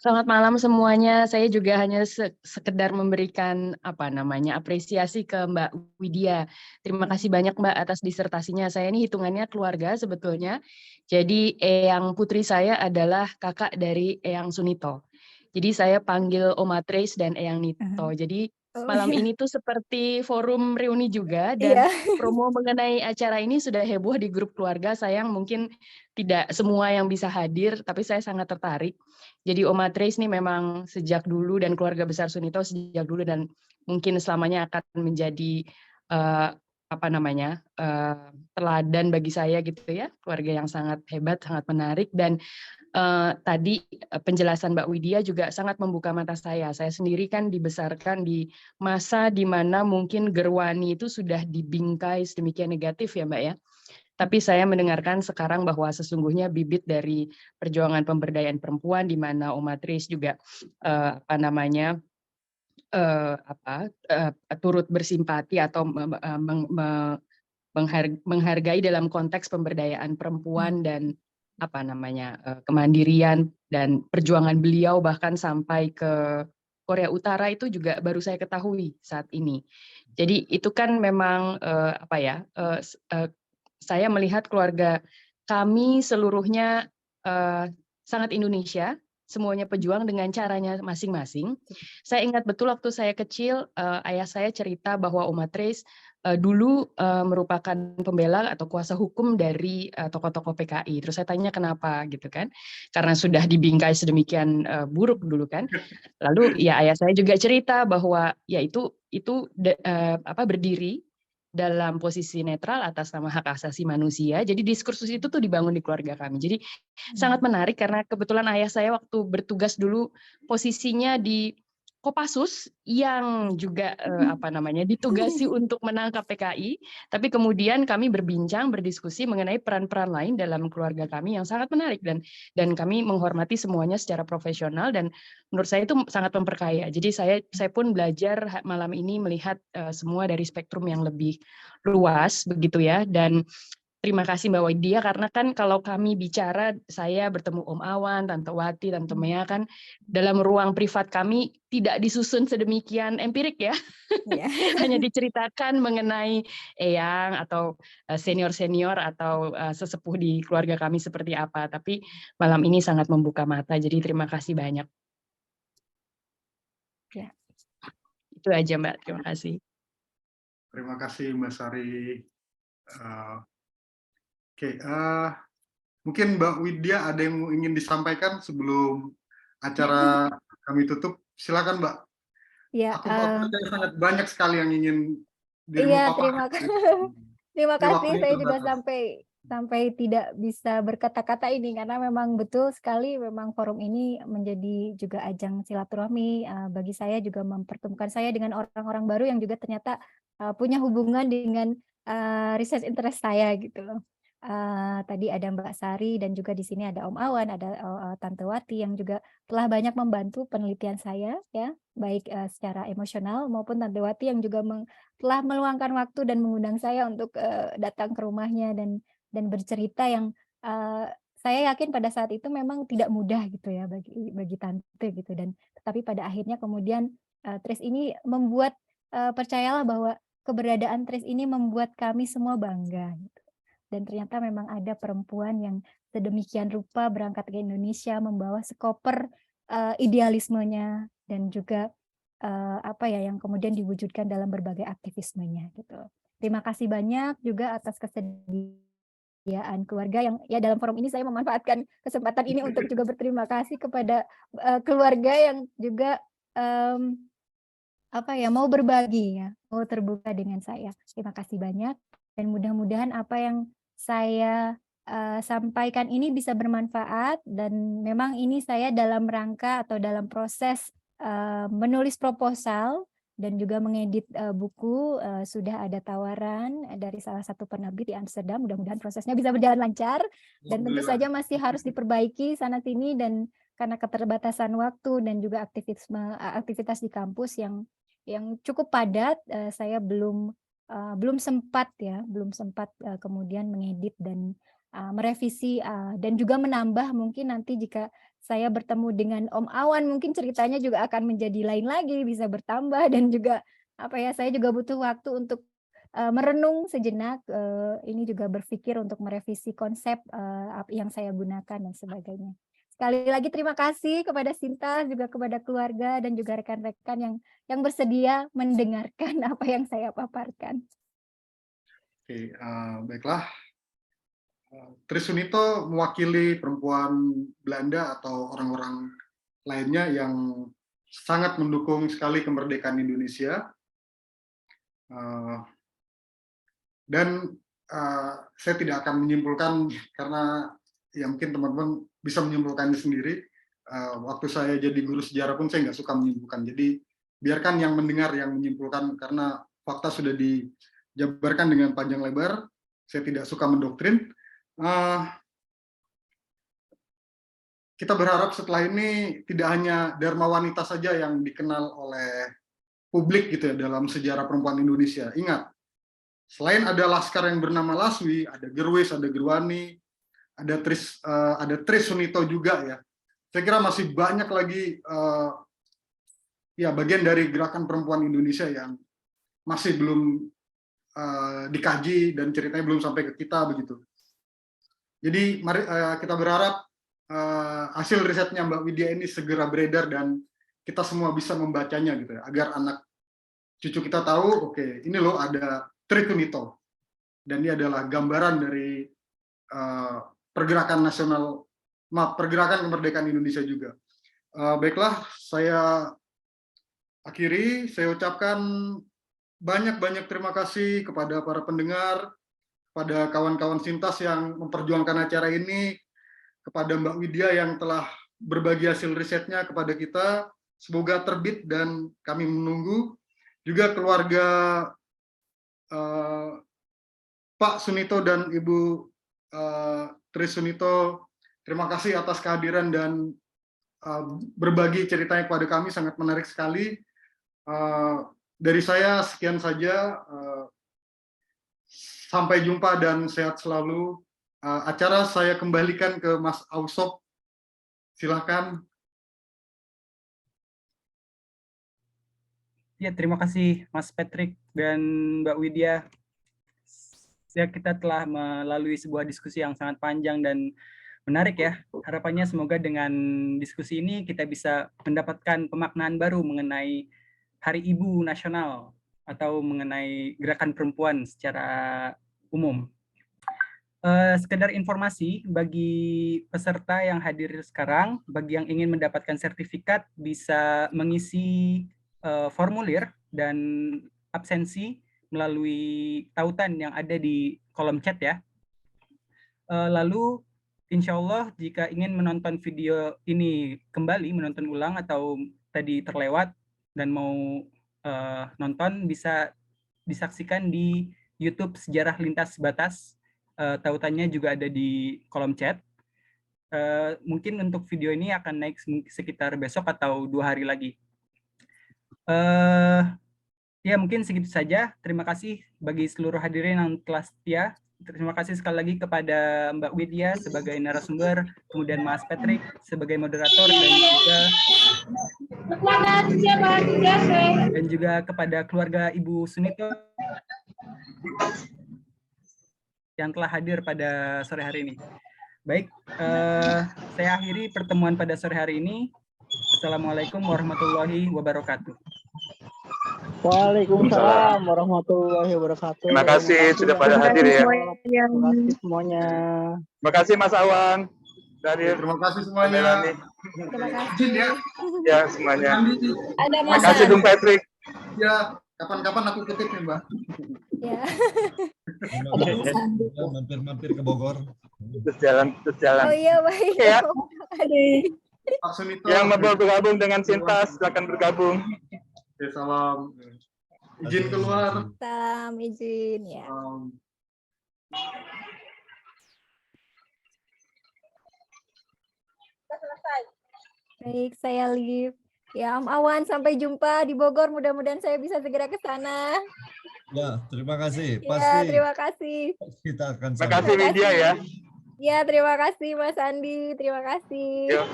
selamat malam semuanya. Saya juga hanya sekedar memberikan apresiasi ke Mbak Widya. Terima kasih banyak Mbak atas disertasinya. Saya ini hitungannya keluarga sebetulnya. Jadi Eyang putri saya adalah kakak dari Eyang Sunito. Jadi saya panggil Oma Trace dan Eyang Nito. Jadi malam ini tuh seperti forum reuni juga, dan promo mengenai acara ini sudah heboh di grup keluarga. Sayang mungkin tidak semua yang bisa hadir, tapi saya sangat tertarik. Jadi Oma Trace ini memang sejak dulu, dan keluarga besar Sunito sejak dulu, dan mungkin selamanya akan menjadi teladan bagi saya gitu ya, keluarga yang sangat hebat, sangat menarik. Dan tadi penjelasan Mbak Widya juga sangat membuka mata saya. Saya sendiri kan dibesarkan di masa di mana mungkin Gerwani itu sudah dibingkai sedemikian negatif ya Mbak ya. Tapi saya mendengarkan sekarang bahwa sesungguhnya bibit dari perjuangan pemberdayaan perempuan di mana Oma Trace juga turut bersimpati atau menghargai dalam konteks pemberdayaan perempuan dan kemandirian dan perjuangan beliau bahkan sampai ke Korea Utara itu juga baru saya ketahui saat ini. Jadi itu kan memang saya melihat keluarga kami seluruhnya sangat Indonesia, semuanya pejuang dengan caranya masing-masing. Saya ingat betul waktu saya kecil, ayah saya cerita bahwa Oma Trace dulu merupakan pembela atau kuasa hukum dari tokoh-tokoh PKI. Terus saya tanya kenapa gitu kan? Karena sudah dibingkai sedemikian buruk dulu kan. Lalu ya ayah saya juga cerita bahwa ya itu berdiri dalam posisi netral atas nama hak asasi manusia. Jadi diskursus itu tuh dibangun di keluarga kami. Jadi sangat menarik karena kebetulan ayah saya waktu bertugas dulu posisinya di Kopassus yang juga ditugasi untuk menangkap PKI, tapi kemudian kami berbincang, berdiskusi mengenai peran-peran lain dalam keluarga kami yang sangat menarik, dan kami menghormati semuanya secara profesional, dan menurut saya itu sangat memperkaya. Jadi saya pun belajar malam ini melihat semua dari spektrum yang lebih luas begitu ya. Dan terima kasih Mbak Widya, karena kan kalau kami bicara, saya bertemu Om Awan, Tante Wati, Tante Mea, kan dalam ruang privat kami tidak disusun sedemikian empirik ya. Hanya diceritakan mengenai eyang atau senior-senior atau sesepuh di keluarga kami seperti apa. Tapi malam ini sangat membuka mata, jadi terima kasih banyak. Ya. Itu aja Mbak, terima kasih. Terima kasih Mbak Sari. Oke, mungkin Mbak Widya ada yang ingin disampaikan sebelum acara kami tutup. Silakan Mbak. Ya, Aku sangat banyak sekali yang ingin iya, paparkan. terima kasih. Saya juga terbatas. sampai tidak bisa berkata-kata ini, karena memang betul sekali, memang forum ini menjadi juga ajang silaturahmi bagi saya, juga mempertemukan saya dengan orang-orang baru yang juga ternyata punya hubungan dengan research interest saya gitu loh. Tadi ada Mbak Sari, dan juga di sini ada Om Awan, ada Tante Wati yang juga telah banyak membantu penelitian saya ya, baik secara emosional maupun Tante Wati yang juga telah meluangkan waktu dan mengundang saya untuk datang ke rumahnya dan bercerita yang saya yakin pada saat itu memang tidak mudah gitu ya bagi Tante gitu, dan tetapi pada akhirnya kemudian Tris ini membuat percayalah bahwa keberadaan Tris ini membuat kami semua bangga gitu. Dan ternyata memang ada perempuan yang sedemikian rupa berangkat ke Indonesia membawa sekoper idealismenya, dan juga yang kemudian diwujudkan dalam berbagai aktivismenya gitu. Terima kasih banyak juga atas kesediaan keluarga yang ya dalam forum ini saya memanfaatkan kesempatan ini untuk juga berterima kasih kepada keluarga yang juga mau berbagi ya, mau terbuka dengan saya. Terima kasih banyak, dan mudah-mudahan apa yang saya sampaikan ini bisa bermanfaat, dan memang ini saya dalam rangka atau dalam proses menulis proposal dan juga mengedit buku. Sudah ada tawaran dari salah satu penerbit di Amsterdam, mudah-mudahan prosesnya bisa berjalan lancar, dan tentu saja masih harus diperbaiki sana sini, dan karena keterbatasan waktu dan juga aktivitas di kampus yang cukup padat, saya belum sempat kemudian mengedit dan merevisi dan juga menambah. Mungkin nanti jika saya bertemu dengan Om Awan, mungkin ceritanya juga akan menjadi lain lagi, bisa bertambah, dan juga saya juga butuh waktu untuk merenung sejenak, ini juga berpikir untuk merevisi konsep yang saya gunakan dan sebagainya. Sekali lagi terima kasih kepada Sinta, juga kepada keluarga dan juga rekan-rekan yang bersedia mendengarkan apa yang saya paparkan. Oke, baiklah. Tris Sunito mewakili perempuan Belanda atau orang-orang lainnya yang sangat mendukung sekali kemerdekaan Indonesia. Dan saya tidak akan menyimpulkan, karena ya mungkin teman-teman bisa menyimpulkannya sendiri. Waktu saya jadi guru sejarah pun saya nggak suka menyimpulkan. Jadi biarkan yang mendengar yang menyimpulkan, karena fakta sudah dijabarkan dengan panjang lebar. Saya tidak suka mendoktrin. Kita berharap setelah ini tidak hanya Dharma Wanita saja yang dikenal oleh publik gitu ya dalam sejarah perempuan Indonesia. Ingat, selain ada Laskar yang bernama Laswi, ada Gerwis, ada Gerwani, ada Tris Sunito juga ya. Saya kira masih banyak lagi bagian dari gerakan perempuan Indonesia yang masih belum dikaji dan ceritanya belum sampai ke kita begitu. Jadi mari kita berharap hasil risetnya Mbak Widya ini segera beredar dan kita semua bisa membacanya gitu ya, agar anak cucu kita tahu, oke, ini loh ada Tris Sunito, dan ini adalah gambaran dari pergerakan kemerdekaan Indonesia juga. Baiklah, saya akhiri, saya ucapkan banyak-banyak terima kasih kepada para pendengar, kepada kawan-kawan Sintas yang memperjuangkan acara ini, kepada Mbak Widya yang telah berbagi hasil risetnya kepada kita, semoga terbit dan kami menunggu. Juga keluarga Pak Sunito dan Ibu Tri Sunito, terima kasih atas kehadiran dan berbagi ceritanya kepada kami, sangat menarik sekali. Dari saya sekian saja. Sampai jumpa dan sehat selalu. Acara saya kembalikan ke Mas Ausop. Silakan. Ya, terima kasih Mas Patrick dan Mbak Widya. Ya, kita telah melalui sebuah diskusi yang sangat panjang dan menarik ya. Harapannya semoga dengan diskusi ini kita bisa mendapatkan pemaknaan baru mengenai Hari Ibu Nasional atau mengenai gerakan perempuan secara umum. Sekedar informasi bagi peserta yang hadir sekarang, bagi yang ingin mendapatkan sertifikat bisa mengisi formulir dan absensi melalui tautan yang ada di kolom chat ya. Lalu insya Allah jika ingin menonton video ini kembali, menonton ulang atau tadi terlewat dan mau nonton, bisa disaksikan di YouTube Sejarah Lintas Batas. Tautannya juga ada di kolom chat. Mungkin untuk video ini akan naik sekitar besok atau 2 hari lagi. Ya, mungkin segitu saja. Terima kasih bagi seluruh hadirin yang telah setia. Terima kasih sekali lagi kepada Mbak Widya sebagai narasumber, kemudian Mas Patrick sebagai moderator, dan juga kepada keluarga Ibu Sunito yang telah hadir pada sore hari ini. Baik, saya akhiri pertemuan pada sore hari ini. Assalamualaikum warahmatullahi wabarakatuh. Waalaikumsalam warahmatullahi wabarakatuh. Terima kasih sudah pada hadir ya. Terima kasih semuanya. Terima kasih Mas Awan. Terima kasih semuanya. Terima kasih. Ya semuanya. Ada Terima kasih Bung Patrick. Ya, kapan-kapan aku ketip nih, Mbak. Ya. Mampir-mampir ke Bogor. Terus jalan. Oh iya, baik. Oke ya. Pak Sunito. Yang mau bergabung dengan Sintas, silakan bergabung. Oke, salam. Izin keluar. Salam, izin ya. Baik, saya leave. Ya, Om Awan, sampai jumpa di Bogor. Mudah-mudahan saya bisa segera ke sana. Ya, terima kasih. Ya, Pasti terima kasih. kita akan Terima kasih Widya ya. Ya, terima kasih Mas Andi. Terima kasih. Yuk.